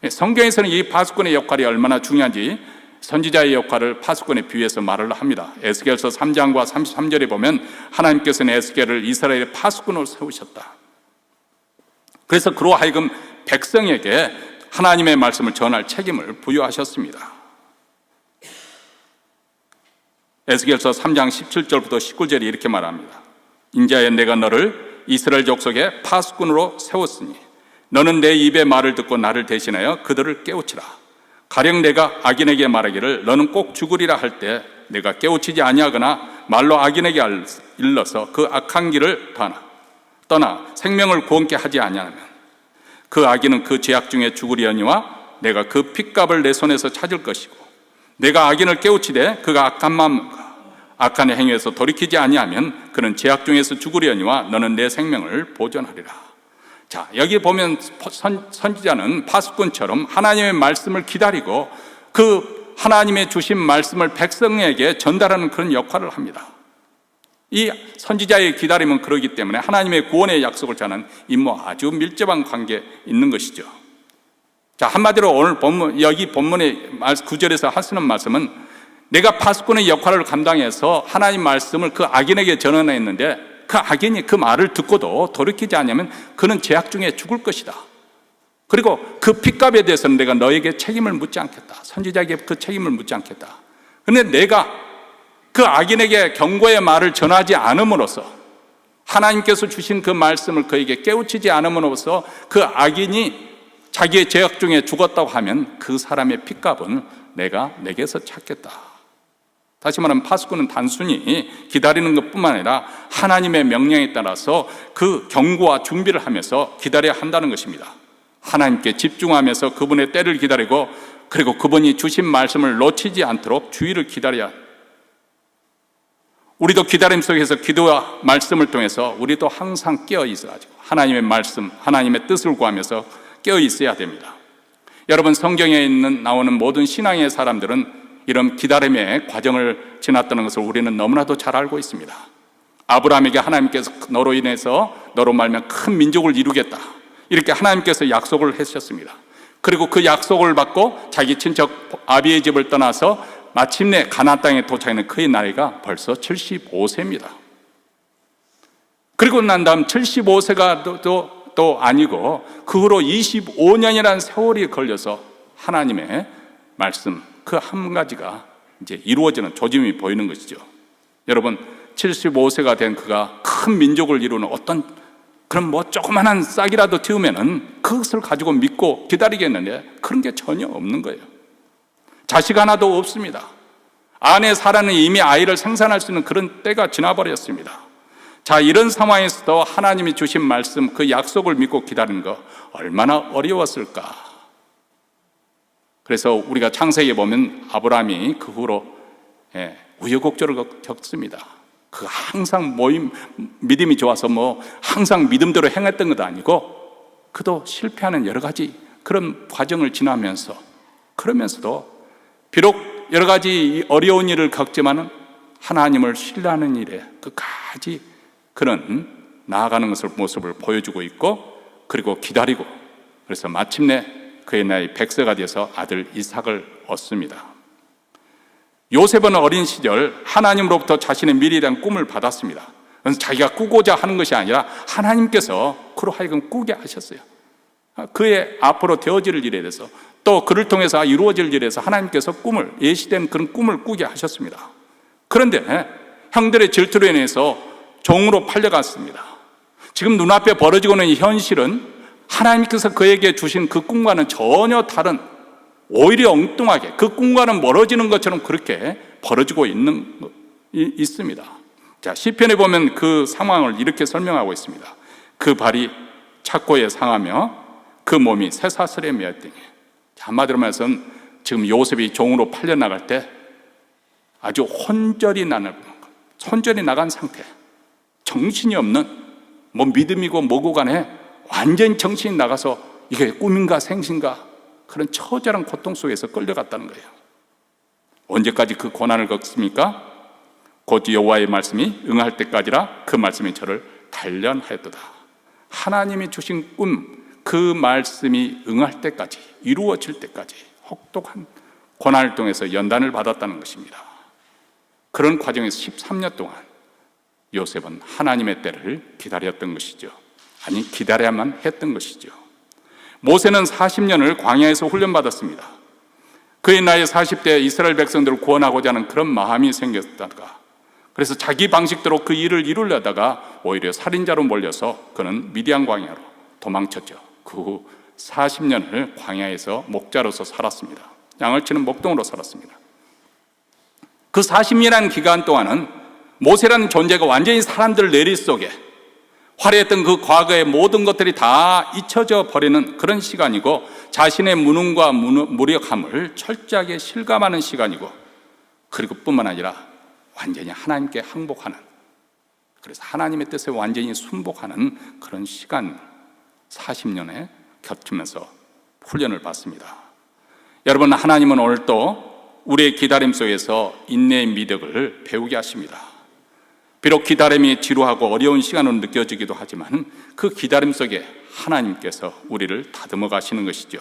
성경에서는 이 파수꾼의 역할이 얼마나 중요한지 선지자의 역할을 파수꾼에 비유해서 말을 합니다. 에스겔서 3장과 33절에 보면 하나님께서는 에스겔을 이스라엘의 파수꾼으로 세우셨다. 그래서 그로 하여금 백성에게 하나님의 말씀을 전할 책임을 부여하셨습니다. 에스겔서 3장 17절부터 19절이 이렇게 말합니다. 인자여, 내가 너를 이스라엘 족속의 파수꾼으로 세웠으니 너는 내 입의 말을 듣고 나를 대신하여 그들을 깨우치라. 가령 내가 악인에게 말하기를 너는 꼭 죽으리라 할 때 내가 깨우치지 아니하거나 말로 악인에게 일러서 그 악한 길을 떠나 생명을 구원케 하지 아니하면 그 악인은 그 죄악 중에 죽으리하니와 내가 그 핏값을 내 손에서 찾을 것이고, 내가 악인을 깨우치되 그가 악한 마음과 악한 행위에서 돌이키지 아니하면 그는 죄악 중에서 죽으려니와 너는 내 생명을 보존하리라. 자, 여기 보면 선지자는 파수꾼처럼 하나님의 말씀을 기다리고 그 하나님의 주신 말씀을 백성에게 전달하는 그런 역할을 합니다. 이 선지자의 기다림은 그러기 때문에 하나님의 구원의 약속을 전하는 임무와 아주 밀접한 관계에 있는 것이죠. 자, 한마디로 오늘 여기 본문의 9절에서 하시는 말씀은 내가 파수꾼의 역할을 감당해서 하나님 말씀을 그 악인에게 전언했는데 그 악인이 그 말을 듣고도 돌이키지 않으면 그는 죄악 중에 죽을 것이다. 그리고 그 핏값에 대해서는 내가 너에게 책임을 묻지 않겠다. 선지자에게 그 책임을 묻지 않겠다. 그런데 내가 그 악인에게 경고의 말을 전하지 않음으로써, 하나님께서 주신 그 말씀을 그에게 깨우치지 않음으로써 그 악인이 자기의 죄악 중에 죽었다고 하면 그 사람의 핏값은 내가 내게서 찾겠다. 다시 말하면 파수꾼은 단순히 기다리는 것뿐만 아니라 하나님의 명령에 따라서 그 경고와 준비를 하면서 기다려야 한다는 것입니다. 하나님께 집중하면서 그분의 때를 기다리고, 그리고 그분이 주신 말씀을 놓치지 않도록 주의를 기다려야 합니다. 우리도 기다림 속에서 기도와 말씀을 통해서 우리도 항상 깨어 있어가지고 하나님의 말씀, 하나님의 뜻을 구하면서 깨어 있어야 됩니다. 여러분, 성경에 나오는 모든 신앙의 사람들은 이런 기다림의 과정을 지났다는 것을 우리는 너무나도 잘 알고 있습니다. 아브라함에게 하나님께서 너로 말면 큰 민족을 이루겠다, 이렇게 하나님께서 약속을 하셨습니다. 그리고 그 약속을 받고 자기 친척 아비의 집을 떠나서 마침내 가나안 땅에 도착하는 그의 나이가 벌써 75세입니다. 그리고 난 다음 75세가 또 아니고 그 후로 25년이라는 세월이 걸려서 하나님의 말씀 그 한 가지가 이제 이루어지는 조짐이 보이는 것이죠. 여러분, 75세가 된 그가 큰 민족을 이루는 어떤 그런 조그만한 싹이라도 틔우면은 그것을 가지고 믿고 기다리겠는데 그런 게 전혀 없는 거예요. 자식 하나도 없습니다. 아내 사라는 이미 아이를 생산할 수 있는 그런 때가 지나버렸습니다. 자, 이런 상황에서도 하나님이 주신 말씀, 그 약속을 믿고 기다리는 거 얼마나 어려웠을까. 그래서 우리가 창세기에 보면 아브라함이 그 후로 우여곡절을 겪습니다. 그 항상 믿음이 좋아서 항상 믿음대로 행했던 것도 아니고 그도 실패하는 여러 가지 그런 과정을 지나면서 그러면서도 비록 여러 가지 어려운 일을 겪지만은 하나님을 신뢰하는 일에 끝까지 그런 나아가는 모습을 보여주고 있고 그리고 기다리고 그래서 마침내 그의 나이 100세가 돼서 아들 이삭을 얻습니다. 요셉은 어린 시절 하나님으로부터 자신의 미래에 대한 꿈을 받았습니다. 그래서 자기가 꾸고자 하는 것이 아니라 하나님께서 그로 하여금 꾸게 하셨어요. 그의 앞으로 되어질 일에 대해서 또 그를 통해서 이루어질 일에 대해서 하나님께서 예시된 그런 꿈을 꾸게 하셨습니다. 그런데 형들의 질투로 인해서 종으로 팔려갔습니다. 지금 눈앞에 벌어지고 있는 이 현실은 하나님께서 그에게 주신 그 꿈과는 전혀 다른 오히려 엉뚱하게 그 꿈과는 멀어지는 것처럼 그렇게 벌어지고 있습니다. 자, 시편에 보면 그 상황을 이렇게 설명하고 있습니다. 그 발이 착고에 상하며 그 몸이 쇠사슬에 매었더니, 한마디로 말해서는 지금 요셉이 종으로 팔려나갈 때 아주 혼절이 나간 상태, 정신이 없는 믿음이고 뭐고 간에 완전 정신이 나가서 이게 꿈인가 생신가 그런 처절한 고통 속에서 끌려갔다는 거예요. 언제까지 그 고난을 겪습니까? 곧 여호와의 말씀이 응할 때까지라 그 말씀이 저를 단련하였도다. 하나님이 주신 꿈, 그 말씀이 응할 때까지, 이루어질 때까지 혹독한 고난을 통해서 연단을 받았다는 것입니다. 그런 과정에서 13년 동안 요셉은 하나님의 때를 기다렸던 것이죠. 아니, 기다려야만 했던 것이죠. 모세는 40년을 광야에서 훈련받았습니다. 그의 나이 40대에 이스라엘 백성들을 구원하고자 하는 그런 마음이 생겼다가, 그래서 자기 방식대로 그 일을 이루려다가 오히려 살인자로 몰려서 그는 미디안 광야로 도망쳤죠. 그 후 40년을 광야에서 목자로서 살았습니다. 양을 치는 목동으로 살았습니다. 그 40년이라는 기간 동안은 모세라는 존재가 완전히 사람들 내리 속에 화려했던 그 과거의 모든 것들이 다 잊혀져 버리는 그런 시간이고, 자신의 무능과 무력함을 철저하게 실감하는 시간이고, 그리고 뿐만 아니라 완전히 하나님께 항복하는, 그래서 하나님의 뜻에 완전히 순복하는 그런 시간 40년에 겹치면서 훈련을 받습니다. 여러분, 하나님은 오늘 또 우리의 기다림 속에서 인내의 미덕을 배우게 하십니다. 비록 기다림이 지루하고 어려운 시간으로 느껴지기도 하지만 그 기다림 속에 하나님께서 우리를 다듬어 가시는 것이죠.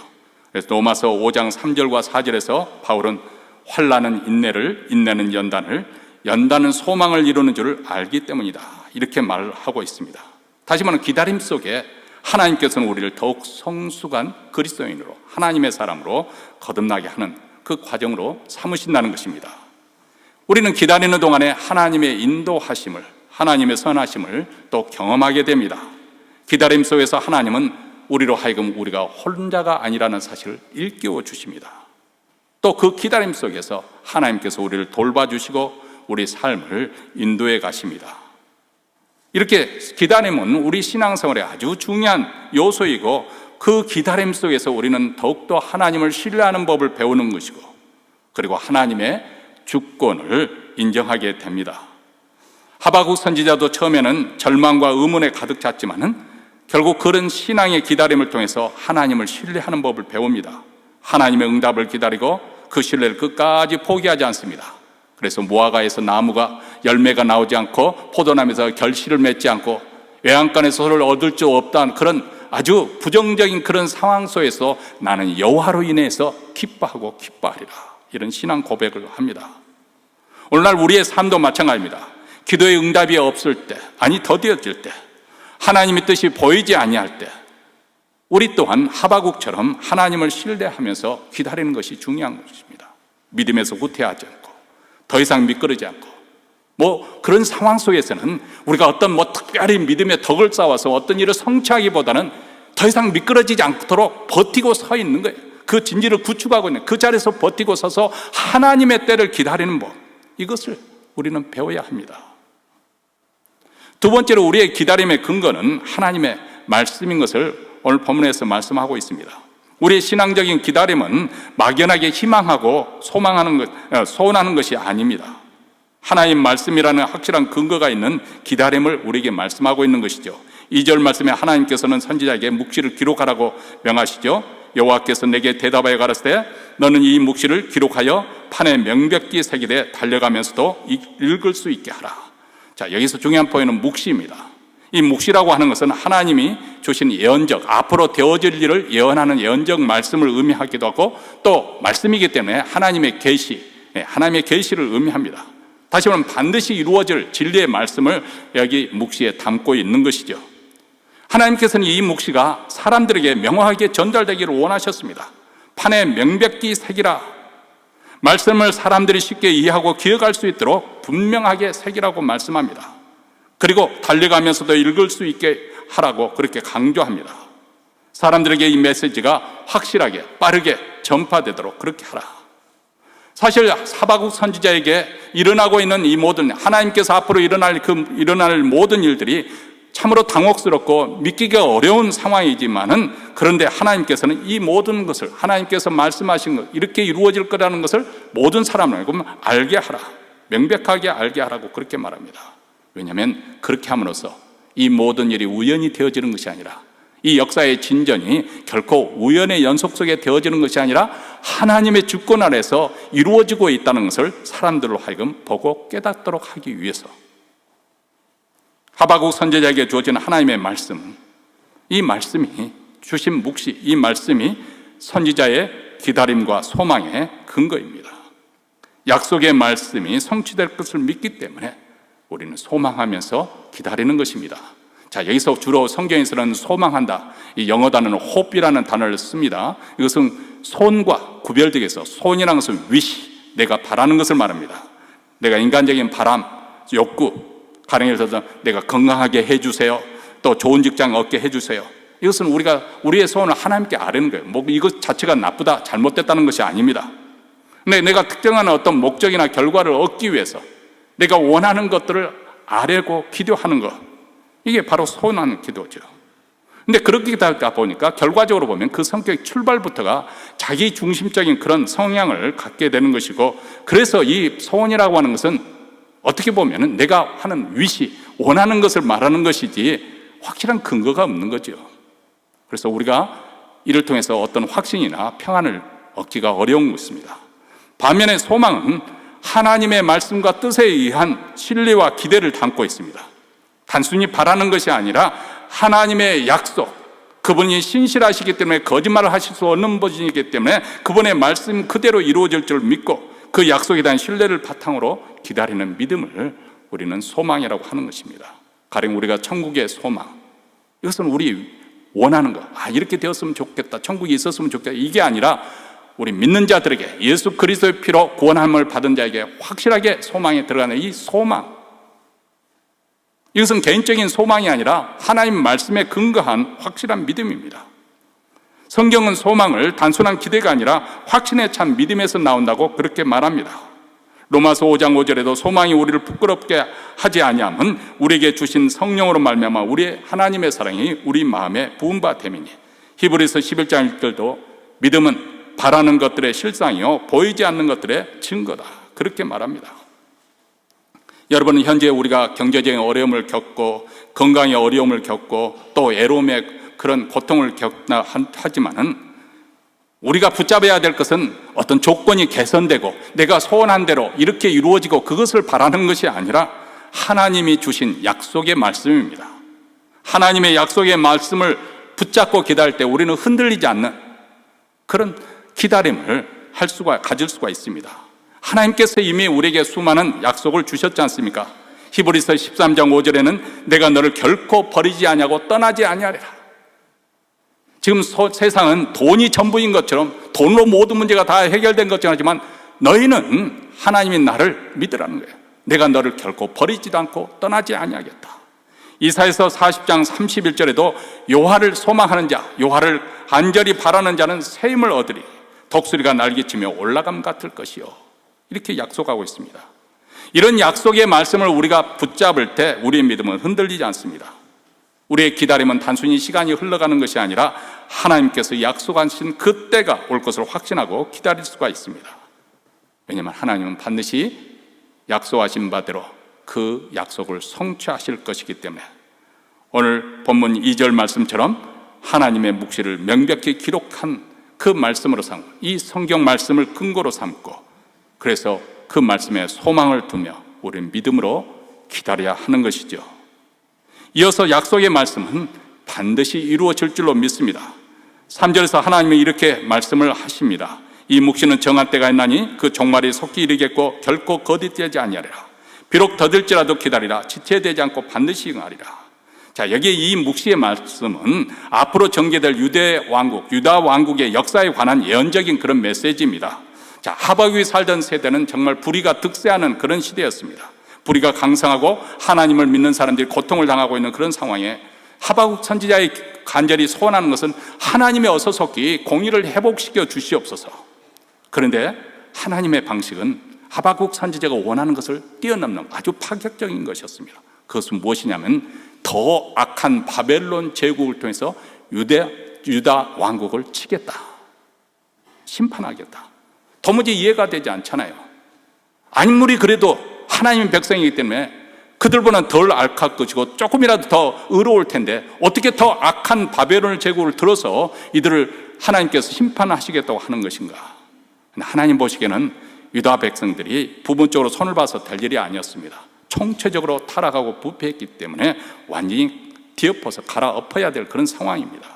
그래서 로마서 5장 3절과 4절에서 바울은 환난은 인내를, 인내는 연단을, 연단은 소망을 이루는 줄을 알기 때문이다, 이렇게 말하고 있습니다. 다시 말하면 기다림 속에 하나님께서는 우리를 더욱 성숙한 그리스도인으로, 하나님의 사람으로 거듭나게 하는 그 과정으로 삼으신다는 것입니다. 우리는 기다리는 동안에 하나님의 인도하심을, 하나님의 선하심을 또 경험하게 됩니다. 기다림 속에서 하나님은 우리로 하여금 우리가 혼자가 아니라는 사실을 일깨워 주십니다. 또 그 기다림 속에서 하나님께서 우리를 돌봐주시고 우리 삶을 인도해 가십니다. 이렇게 기다림은 우리 신앙생활의 아주 중요한 요소이고, 그 기다림 속에서 우리는 더욱더 하나님을 신뢰하는 법을 배우는 것이고, 그리고 하나님의 주권을 인정하게 됩니다. 하박국 선지자도 처음에는 절망과 의문에 가득 찼지만은 결국 그런 신앙의 기다림을 통해서 하나님을 신뢰하는 법을 배웁니다. 하나님의 응답을 기다리고 그 신뢰를 끝까지 포기하지 않습니다. 그래서 무화과에서 나무가 열매가 나오지 않고 포도나무에서 결실을 맺지 않고 외양간에서 소를 얻을 수 없다는 그런 아주 부정적인 그런 상황 속에서 나는 여호와로 인해서 기뻐하고 기뻐하리라, 이런 신앙 고백을 합니다. 오늘날 우리의 삶도 마찬가지입니다. 기도의 응답이 없을 때, 아니 더디어질 때, 하나님의 뜻이 보이지 아니할 때, 우리 또한 하박국처럼 하나님을 신뢰하면서 기다리는 것이 중요한 것입니다. 믿음에서 후퇴하지 않고 더 이상 미끄러지 않고, 그런 상황 속에서는 우리가 어떤 특별히 믿음의 덕을 쌓아서 어떤 일을 성취하기보다는 더 이상 미끄러지지 않도록 버티고 서 있는 거예요. 그 진지를 구축하고 있는 그 자리에서 버티고 서서 하나님의 때를 기다리는 법, 이것을 우리는 배워야 합니다. 두 번째로 우리의 기다림의 근거는 하나님의 말씀인 것을 오늘 본문에서 말씀하고 있습니다. 우리의 신앙적인 기다림은 막연하게 희망하고 소원하는 것이 아닙니다. 하나님 말씀이라는 확실한 근거가 있는 기다림을 우리에게 말씀하고 있는 것이죠. 2절 말씀에 하나님께서는 선지자에게 묵시를 기록하라고 명하시죠. 여호와께서 내게 대답하여 가라사대 너는 이 묵시를 기록하여 판에 명백히 새기되 달려가면서도 읽을 수 있게 하라. 자, 여기서 중요한 포인트는 묵시입니다. 이 묵시라고 하는 것은 하나님이 주신 예언적, 앞으로 되어질 일을 예언하는 예언적 말씀을 의미하기도 하고 또 말씀이기 때문에 하나님의 계시, 하나님의 계시를 의미합니다. 다시 말하면 반드시 이루어질 진리의 말씀을 여기 묵시에 담고 있는 것이죠. 하나님께서는 이 묵시가 사람들에게 명확하게 전달되기를 원하셨습니다. 판에 명백히 새기라. 말씀을 사람들이 쉽게 이해하고 기억할 수 있도록 분명하게 새기라고 말씀합니다. 그리고 달려가면서도 읽을 수 있게 하라고 그렇게 강조합니다. 사람들에게 이 메시지가 확실하게 빠르게 전파되도록 그렇게 하라. 사실 하박국 선지자에게 일어나고 있는 이 모든 하나님께서 앞으로 일어날 모든 일들이 참으로 당혹스럽고 믿기가 어려운 상황이지만은 그런데 하나님께서는 이 모든 것을 하나님께서 말씀하신 것 이렇게 이루어질 거라는 것을 모든 사람을 알게 하라. 명백하게 알게 하라고 그렇게 말합니다. 왜냐하면 그렇게 함으로써 이 모든 일이 우연히 되어지는 것이 아니라 이 역사의 진전이 결코 우연의 연속 속에 되어지는 것이 아니라 하나님의 주권 아래서 이루어지고 있다는 것을 사람들로 하여금 보고 깨닫도록 하기 위해서 하박국 선지자에게 주어진 하나님의 말씀, 이 말씀이 주신 묵시, 이 말씀이 선지자의 기다림과 소망의 근거입니다. 약속의 말씀이 성취될 것을 믿기 때문에 우리는 소망하면서 기다리는 것입니다. 자, 여기서 주로 성경에서는 소망한다, 이 영어 단어는 hope이라는 단어를 씁니다. 이것은 소원과 구별되게 해서 소원이라는 것은 wish, 내가 바라는 것을 말합니다. 내가 인간적인 바람, 욕구, 가령해서 내가 건강하게 해주세요, 또 좋은 직장 얻게 해주세요. 이것은 우리의 소원을 하나님께 아뢰는 거예요. 뭐 이것 자체가 나쁘다, 잘못됐다는 것이 아닙니다. 근데 내가 특정한 어떤 목적이나 결과를 얻기 위해서 내가 원하는 것들을 아뢰고 기도하는 것, 이게 바로 소원하는 기도죠. 근데 그렇게 되다 보니까 결과적으로 보면 그 성격 출발부터가 자기 중심적인 그런 성향을 갖게 되는 것이고, 그래서 이 소원이라고 하는 것은 어떻게 보면 내가 하는 위시, 원하는 것을 말하는 것이지 확실한 근거가 없는 거죠. 그래서 우리가 이를 통해서 어떤 확신이나 평안을 얻기가 어려운 것입니다. 반면에 소망은 하나님의 말씀과 뜻에 의한 신뢰와 기대를 담고 있습니다. 단순히 바라는 것이 아니라 하나님의 약속, 그분이 신실하시기 때문에 거짓말을 하실 수 없는 분이기 때문에 그분의 말씀 그대로 이루어질 줄 믿고 그 약속에 대한 신뢰를 바탕으로 기다리는 믿음을 우리는 소망이라고 하는 것입니다. 가령 우리가 천국의 소망, 이것은 우리 원하는 것, 이렇게 되었으면 좋겠다, 천국이 있었으면 좋겠다, 이게 아니라 우리 믿는 자들에게 예수 그리스도의 피로 구원함을 받은 자에게 확실하게 소망에 들어가는 이 소망, 이것은 개인적인 소망이 아니라 하나님 말씀에 근거한 확실한 믿음입니다. 성경은 소망을 단순한 기대가 아니라 확신에 찬 믿음에서 나온다고 그렇게 말합니다. 로마서 5장 5절에도 소망이 우리를 부끄럽게 하지 아니함은 우리에게 주신 성령으로 말미암아 우리의 하나님의 사랑이 우리 마음에 부은 바 됨이니. 히브리서 11장 1절도 믿음은 바라는 것들의 실상이요 보이지 않는 것들의 증거다, 그렇게 말합니다. 여러분은 현재 우리가 경제적인 어려움을 겪고 건강의 어려움을 겪고 또 외로움의 그런 고통을 겪나 하지만은 우리가 붙잡아야 될 것은 어떤 조건이 개선되고 내가 소원한 대로 이렇게 이루어지고 그것을 바라는 것이 아니라 하나님이 주신 약속의 말씀입니다. 하나님의 약속의 말씀을 붙잡고 기다릴 때 우리는 흔들리지 않는 그런 기다림을 가질 수가 있습니다. 하나님께서 이미 우리에게 수많은 약속을 주셨지 않습니까? 히브리서 13장 5절에는 내가 너를 결코 버리지 아니하고 떠나지 아니하리라. 지금 세상은 돈이 전부인 것처럼 돈으로 모든 문제가 다 해결된 것처럼 하지만 너희는 하나님이 나를 믿으라는 거예요. 내가 너를 결코 버리지도 않고 떠나지 아니하겠다. 이사야서 40장 31절에도 여호와를 소망하는 자, 여호와를 간절히 바라는 자는 새 힘을 얻으리. 독수리가 날개치며 올라감 같을 것이요, 이렇게 약속하고 있습니다. 이런 약속의 말씀을 우리가 붙잡을 때 우리의 믿음은 흔들리지 않습니다. 우리의 기다림은 단순히 시간이 흘러가는 것이 아니라 하나님께서 약속하신 그 때가 올 것을 확신하고 기다릴 수가 있습니다. 왜냐하면 하나님은 반드시 약속하신 바대로 그 약속을 성취하실 것이기 때문에 오늘 본문 2절 말씀처럼 하나님의 묵시를 명백히 기록한 그 말씀으로 삼고 이 성경 말씀을 근거로 삼고 그래서 그 말씀에 소망을 두며 우리는 믿음으로 기다려야 하는 것이죠. 이어서 약속의 말씀은 반드시 이루어질 줄로 믿습니다. 3절에서 하나님은 이렇게 말씀을 하십니다. 이 묵시는 정한 때가 있나니 그 종말이 속히 이르겠고 결코 거듭되지 아니하리라. 비록 더딜지라도 기다리라. 지체되지 않고 반드시 응하리라. 자, 여기 이 묵시의 말씀은 앞으로 전개될 유대 왕국, 유다 왕국의 역사에 관한 예언적인 그런 메시지입니다. 자, 하박국이 살던 세대는 정말 불의가 득세하는 그런 시대였습니다. 불의가 강성하고 하나님을 믿는 사람들이 고통을 당하고 있는 그런 상황에 하박국 선지자의 간절히 소원하는 것은 하나님의 어서속히 공의를 회복시켜 주시옵소서. 그런데 하나님의 방식은 하박국 선지자가 원하는 것을 뛰어넘는 아주 파격적인 것이었습니다. 그것은 무엇이냐면 더 악한 바벨론 제국을 통해서 유다 왕국을 치겠다, 심판하겠다. 도무지 이해가 되지 않잖아요. 아무리 그래도 하나님의 백성이기 때문에 그들보다는 덜 악할 것이고 조금이라도 더 의로울 텐데 어떻게 더 악한 바벨론 제국을 들어서 이들을 하나님께서 심판하시겠다고 하는 것인가? 하나님 보시기에는 유다 백성들이 부분적으로 손을 봐서 될 일이 아니었습니다. 총체적으로 타락하고 부패했기 때문에 완전히 뒤엎어서 갈아엎어야 될 그런 상황입니다.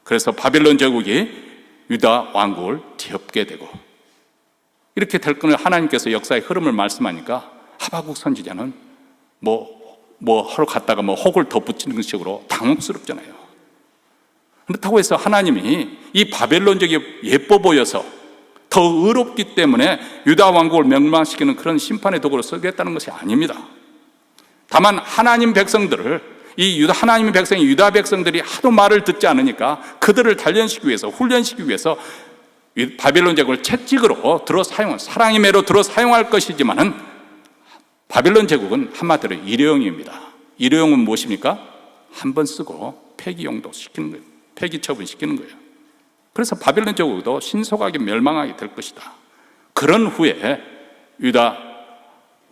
그래서 바벨론 제국이 유다 왕국을 뒤엎게 되고 이렇게 될 것을 하나님께서 역사의 흐름을 말씀하니까 하박국 선지자는 하러 갔다가 혹을 더 붙이는 식으로 당혹스럽잖아요. 그렇다고 해서 하나님이 이 바벨론 제국이 예뻐 보여서 더 의롭기 때문에 유다 왕국을 멸망시키는 그런 심판의 도구로 쓰겠다는 것이 아닙니다. 다만 하나님 백성들을 하나님의 백성이 유다 백성들이 하도 말을 듣지 않으니까 그들을 단련시키기 위해서 훈련시키기 위해서 바벨론 제국을 채찍으로 들어 사용한 사랑의 매로 들어 사용할 것이지만은 바벨론 제국은 한마디로 일회용입니다. 일회용은 무엇입니까? 한 번 쓰고 폐기용도 시키는 거예요. 폐기 처분시키는 거예요. 그래서 바벨론 제국도 신속하게 멸망하게 될 것이다. 그런 후에 유다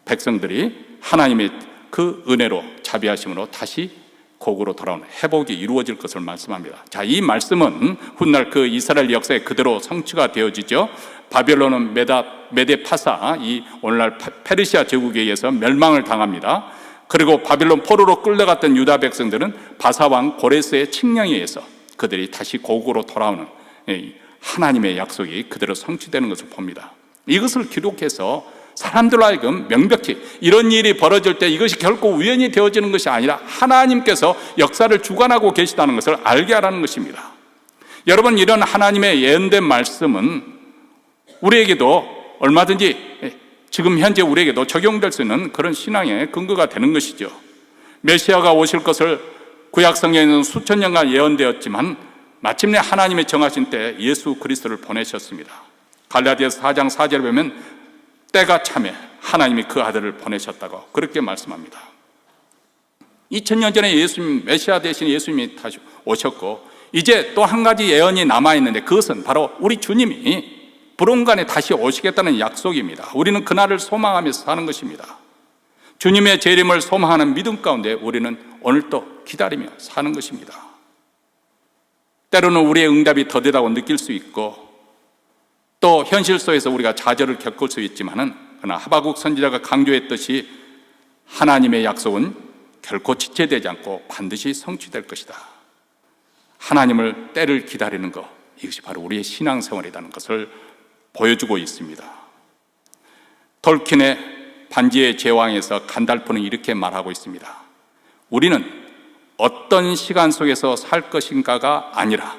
백성들이 하나님의 그 은혜로 자비하심으로 다시 고국으로 돌아오는 회복이 이루어질 것을 말씀합니다. 자, 이 말씀은 훗날 그 이스라엘 역사에 그대로 성취가 되어지죠. 바벨론은 메데파사, 이 오늘날 페르시아 제국에 의해서 멸망을 당합니다. 그리고 바벨론 포로로 끌려갔던 유다 백성들은 바사왕 고레스의 칙령에 의해서 그들이 다시 고국으로 돌아오는 하나님의 약속이 그대로 성취되는 것을 봅니다. 이것을 기록해서 사람들로 하여금 명백히 이런 일이 벌어질 때 이것이 결코 우연히 되어지는 것이 아니라 하나님께서 역사를 주관하고 계시다는 것을 알게 하라는 것입니다. 여러분, 이런 하나님의 예언된 말씀은 우리에게도 얼마든지 지금 현재 우리에게도 적용될 수 있는 그런 신앙의 근거가 되는 것이죠. 메시아가 오실 것을 구약 성경에는 수천 년간 예언되었지만 마침내 하나님의 정하신 때 예수 그리스도를 보내셨습니다. 갈라디아서 4장 4절에 보면 때가 참에 하나님이 그 아들을 보내셨다고 그렇게 말씀합니다. 2000년 전에 메시아 대신 예수님이 다시 오셨고 이제 또 한 가지 예언이 남아있는데 그것은 바로 우리 주님이 불온간에 다시 오시겠다는 약속입니다. 우리는 그날을 소망하면서 사는 것입니다. 주님의 재림을 소망하는 믿음 가운데 우리는 오늘도 기다리며 사는 것입니다. 때로는 우리의 응답이 더디다고 느낄 수 있고 또 현실 속에서 우리가 좌절을 겪을 수 있지만은 그러나 하박국 선지자가 강조했듯이 하나님의 약속은 결코 지체되지 않고 반드시 성취될 것이다. 하나님을 때를 기다리는 것, 이것이 바로 우리의 신앙생활이라는 것을 보여주고 있습니다. 톨킨의 반지의 제왕에서 간달프는 이렇게 말하고 있습니다. 우리는 어떤 시간 속에서 살 것인가가 아니라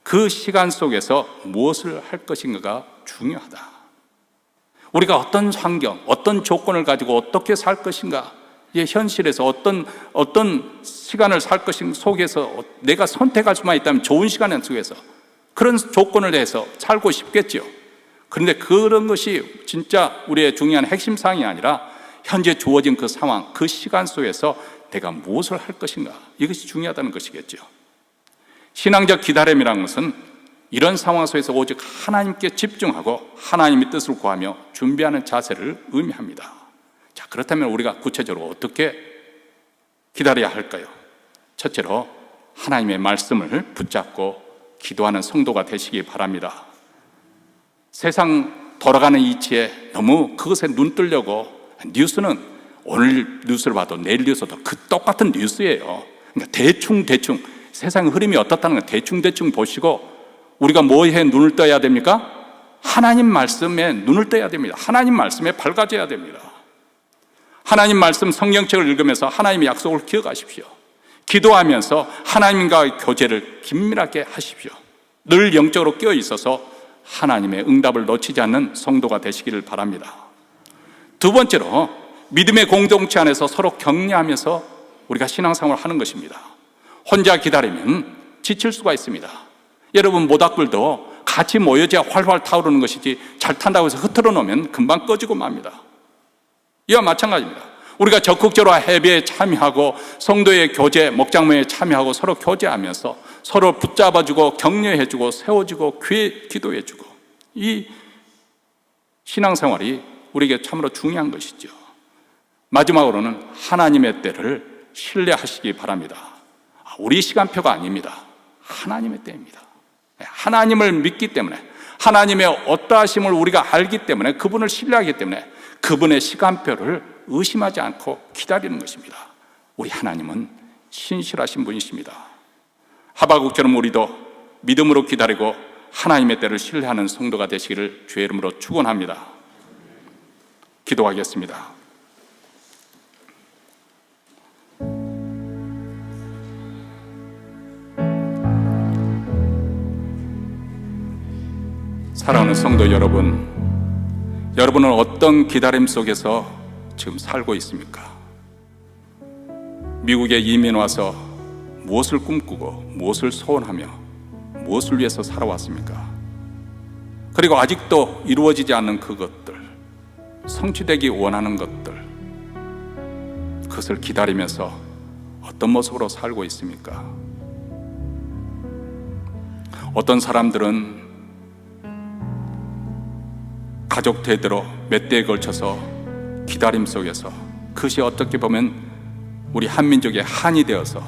그 시간 속에서 무엇을 할 것인가가 중요하다. 우리가 어떤 환경, 어떤 조건을 가지고 어떻게 살 것인가, 현실에서 어떤 시간을 살 것인가 속에서 내가 선택할 수만 있다면 좋은 시간 속에서 그런 조건을 내서 살고 싶겠죠. 그런데 그런 것이 진짜 우리의 중요한 핵심 사항이 아니라 현재 주어진 그 상황, 그 시간 속에서 내가 무엇을 할 것인가, 이것이 중요하다는 것이겠죠. 신앙적 기다림이라는 것은 이런 상황 속에서 오직 하나님께 집중하고 하나님의 뜻을 구하며 준비하는 자세를 의미합니다. 그렇다면 우리가 구체적으로 어떻게 기다려야 할까요? 첫째로 하나님의 말씀을 붙잡고 기도하는 성도가 되시기 바랍니다. 세상 돌아가는 이치에 너무 그것에 눈 뜨려고, 뉴스는 오늘 뉴스를 봐도 내일 뉴스도 그 똑같은 뉴스예요. 그러니까 대충 세상의 흐름이 어떻다는 걸 대충 보시고, 우리가 뭐에 눈을 떠야 됩니까? 하나님 말씀에 눈을 떠야 됩니다. 하나님 말씀에 밝아져야 됩니다. 하나님 말씀 성경책을 읽으면서 하나님의 약속을 기억하십시오. 기도하면서 하나님과의 교제를 긴밀하게 하십시오. 늘 영적으로 깨어 있어서 하나님의 응답을 놓치지 않는 성도가 되시기를 바랍니다. 두 번째로 믿음의 공동체 안에서 서로 격려하면서 우리가 신앙생활을 하는 것입니다. 혼자 기다리면 지칠 수가 있습니다. 여러분, 모닥불도 같이 모여져야 활활 타오르는 것이지, 잘 탄다고 해서 흐트러 놓으면 금방 꺼지고 맙니다. 이와 마찬가지입니다. 우리가 적극적으로 예배에 참여하고 성도의 교제, 목장모에 참여하고 서로 교제하면서 서로 붙잡아주고 격려해주고 세워주고 기도해주고, 이 신앙생활이 우리에게 참으로 중요한 것이죠. 마지막으로는 하나님의 때를 신뢰하시기 바랍니다. 우리 시간표가 아닙니다. 하나님의 때입니다. 하나님을 믿기 때문에, 하나님의 어떠하심을 우리가 알기 때문에, 그분을 신뢰하기 때문에 그분의 시간표를 의심하지 않고 기다리는 것입니다. 우리 하나님은 신실하신 분이십니다. 하박국처럼 우리도 믿음으로 기다리고 하나님의 때를 신뢰하는 성도가 되시기를 주의 이름으로 축원합니다. 기도하겠습니다. 사랑하는 성도 여러분, 여러분은 어떤 기다림 속에서 지금 살고 있습니까? 미국에 이민 와서 무엇을 꿈꾸고 무엇을 소원하며 무엇을 위해서 살아왔습니까? 그리고 아직도 이루어지지 않는 그것들, 성취되기 원하는 것들, 그것을 기다리면서 어떤 모습으로 살고 있습니까? 어떤 사람들은 가족 대대로 몇 대에 걸쳐서 기다림 속에서, 그것이 어떻게 보면 우리 한민족의 한이 되어서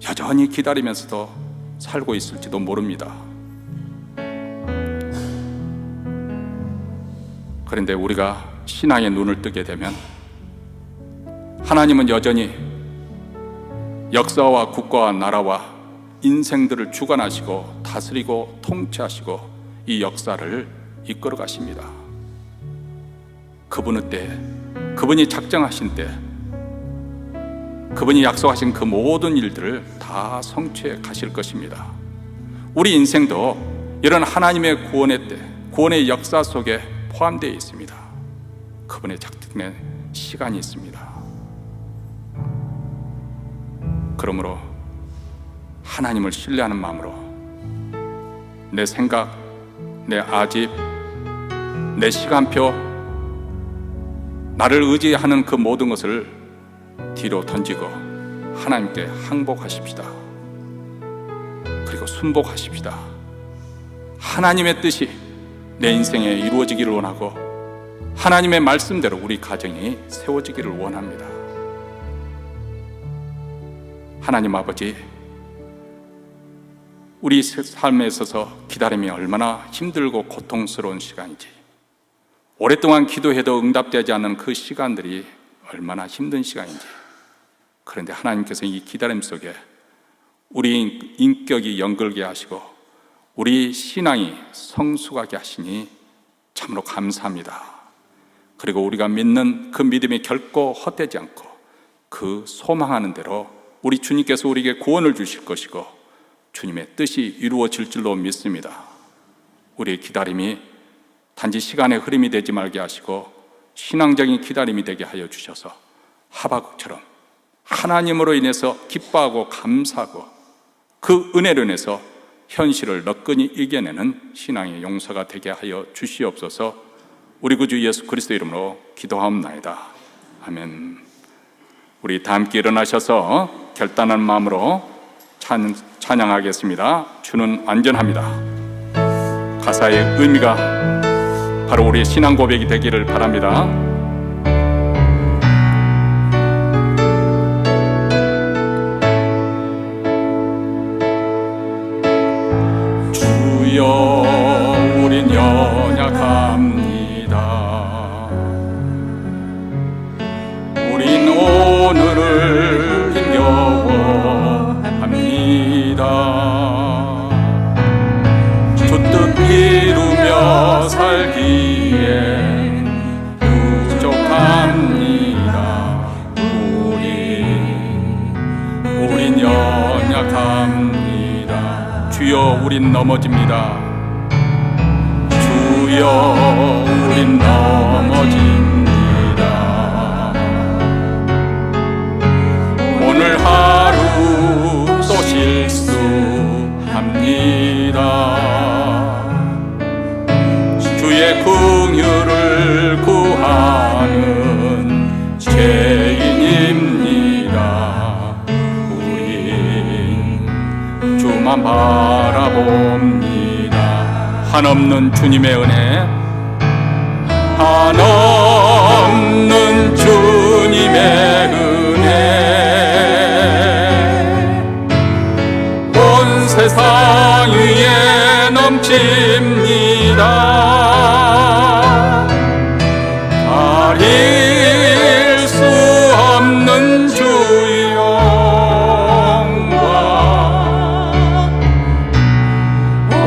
여전히 기다리면서도 살고 있을지도 모릅니다. 그런데 우리가 신앙의 눈을 뜨게 되면 하나님은 여전히 역사와 국가와 나라와 인생들을 주관하시고 다스리고 통치하시고 이 역사를 이끌어 가십니다. 그분의 때, 그분이 작정하신 때, 그분이 약속하신 그 모든 일들을 다 성취해 가실 것입니다. 우리 인생도 이런 하나님의 구원의 때, 구원의 역사 속에 포함되어 있습니다. 그분의 작정된 시간이 있습니다. 그러므로 하나님을 신뢰하는 마음으로 내 생각, 내 아집, 내 시간표, 나를 의지하는 그 모든 것을 뒤로 던지고 하나님께 항복하십시다. 그리고 순복하십시다. 하나님의 뜻이 내 인생에 이루어지기를 원하고 하나님의 말씀대로 우리 가정이 세워지기를 원합니다. 하나님 아버지, 우리 삶에 있어서 기다림이 얼마나 힘들고 고통스러운 시간인지, 오랫동안 기도해도 응답되지 않는 그 시간들이 얼마나 힘든 시간인지, 그런데 하나님께서 이 기다림 속에 우리 인격이 연결게 하시고 우리 신앙이 성숙하게 하시니 참으로 감사합니다. 그리고 우리가 믿는 그 믿음이 결코 헛되지 않고 그 소망하는 대로 우리 주님께서 우리에게 구원을 주실 것이고 주님의 뜻이 이루어질 줄로 믿습니다. 우리의 기다림이 단지 시간의 흐름이 되지 말게 하시고 신앙적인 기다림이 되게 하여 주셔서 하박국처럼 하나님으로 인해서 기뻐하고 감사하고 그 은혜로 인해서 현실을 너끈히 이겨내는 신앙의 용사가 되게 하여 주시옵소서. 우리 구주 예수 그리스도 이름으로 기도하옵나이다. 아멘. 우리 다 함께 일어나셔서 결단한 마음으로 찬양하겠습니다. 주는 안전합니다. 가사의 의미가 바로 우리의 신앙 고백이 되기를 바랍니다. 주 뜻 이루며 살기에 부족합니다. 우린 연약합니다. 주여 우린 넘어집니다. 주여 우린 넘어집니다. 오늘 하루 또 실수합니다. 주의 긍휼을 구하는 죄인입니다. 우린 주만 바라봅니다. 한없는 주님의 은혜, 한없는 주님의 은혜, 온 세상 위에 넘칩니다. 가릴 수 없는 주의 영광,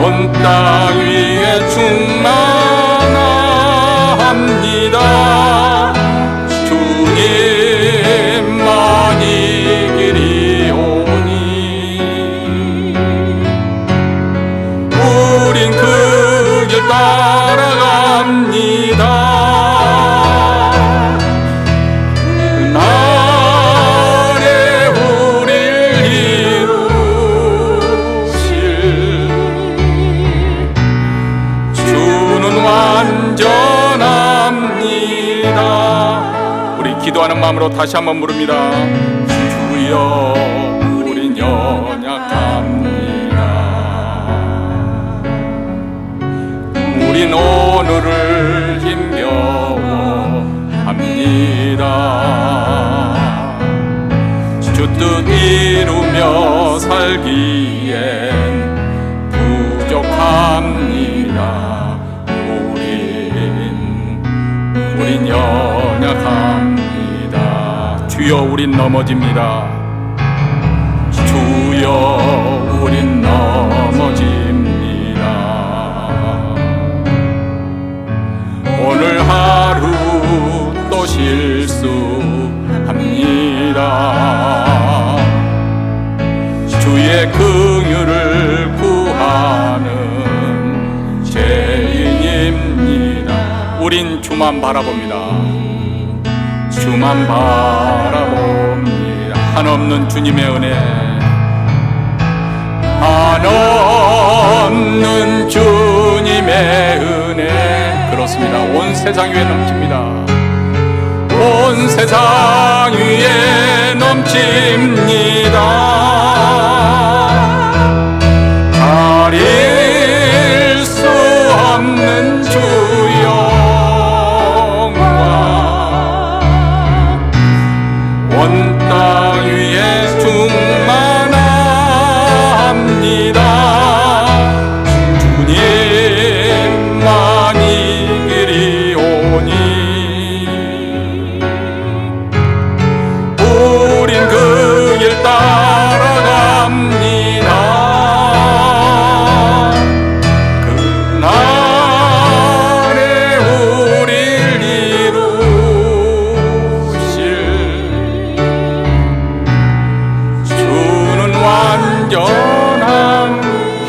온 땅 위에 충만합니다. 주님만 이기리오니 우린 그 길 따라갑니다. 그날에 우릴 이루실 주는 완전합니다. 우리 기도하는 마음으로 다시 한번 부릅니다. 주여 우린 연약합니다. 우린 오늘을 힘겨워합니다. 주 뜻 이루며 살기엔 부족합니다. 우린 연약합니다. 주여 우린 넘어집니다. 주여 우린 넘어집니다. 오늘 하루 또 실수합니다. 주의 긍휼을 구하는 죄인입니다. 우린 주만 바라봅니다. 주만 바라봅니다. 한없는 주님의 은혜, 한없는 주님의 은혜, 그렇습니다. 온 세상 위에 넘칩니다. 온 세상 위에 넘칩니다. 가릴 수 없는 주 영광, 온 땅 위에 충만합니다. 주님만 이기리오니 우린 그 길 따라갑니다. 그날에 우릴 이루실 주는 완전함,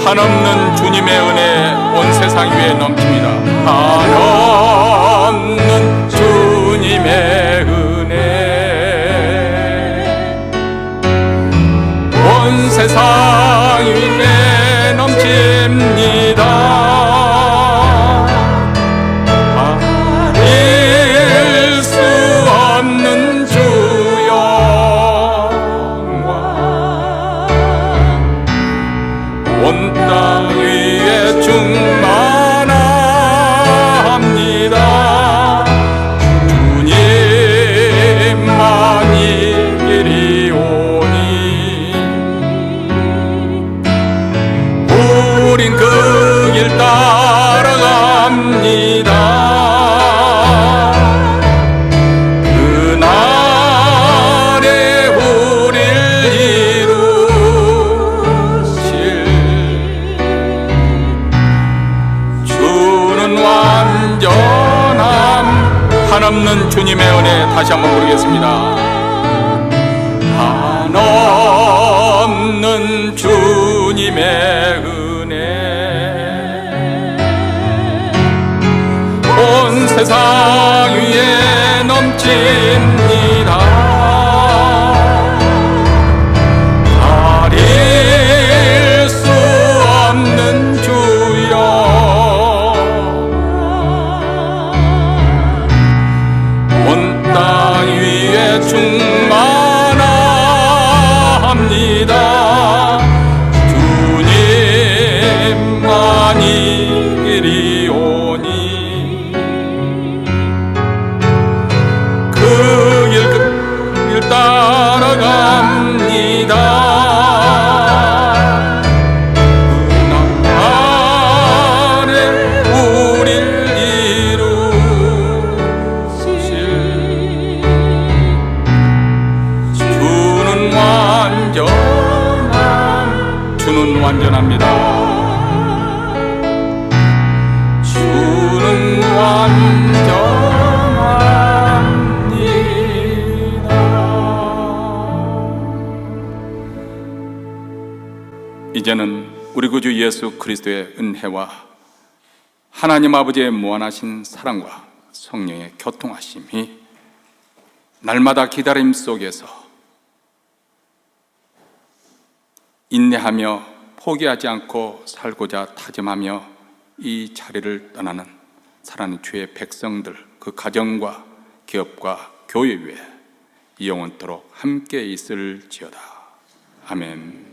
한없는 주님의 은혜 온 세상 위에 넘칩니다. 한없는 주님의 은혜 온 세상 위에 넘칩니다. 가릴 수 없는 주 영광, 온 땅 위에 충만한 부르겠습니다. 한없는 주님의 은혜 온 세상 위에 넘칩니다. 가릴 수 없는 주여 온 땅 위에 충만합니다. 주님만이 이리오니 그 길 따라갑니다. 그 안에 우릴 이루실 주는 완전합니다. 주는 완전합니다. 이제는 우리 구주 예수 그리스도의 은혜와 하나님 아버지의 무한하신 사랑과 성령의 교통하심이 날마다 기다림 속에서 인내하며 포기하지 않고 살고자 다짐하며 이 자리를 떠나는 사랑하는 주의 백성들, 그 가정과 기업과 교회 위에 영원토록 함께 있을지어다. 아멘.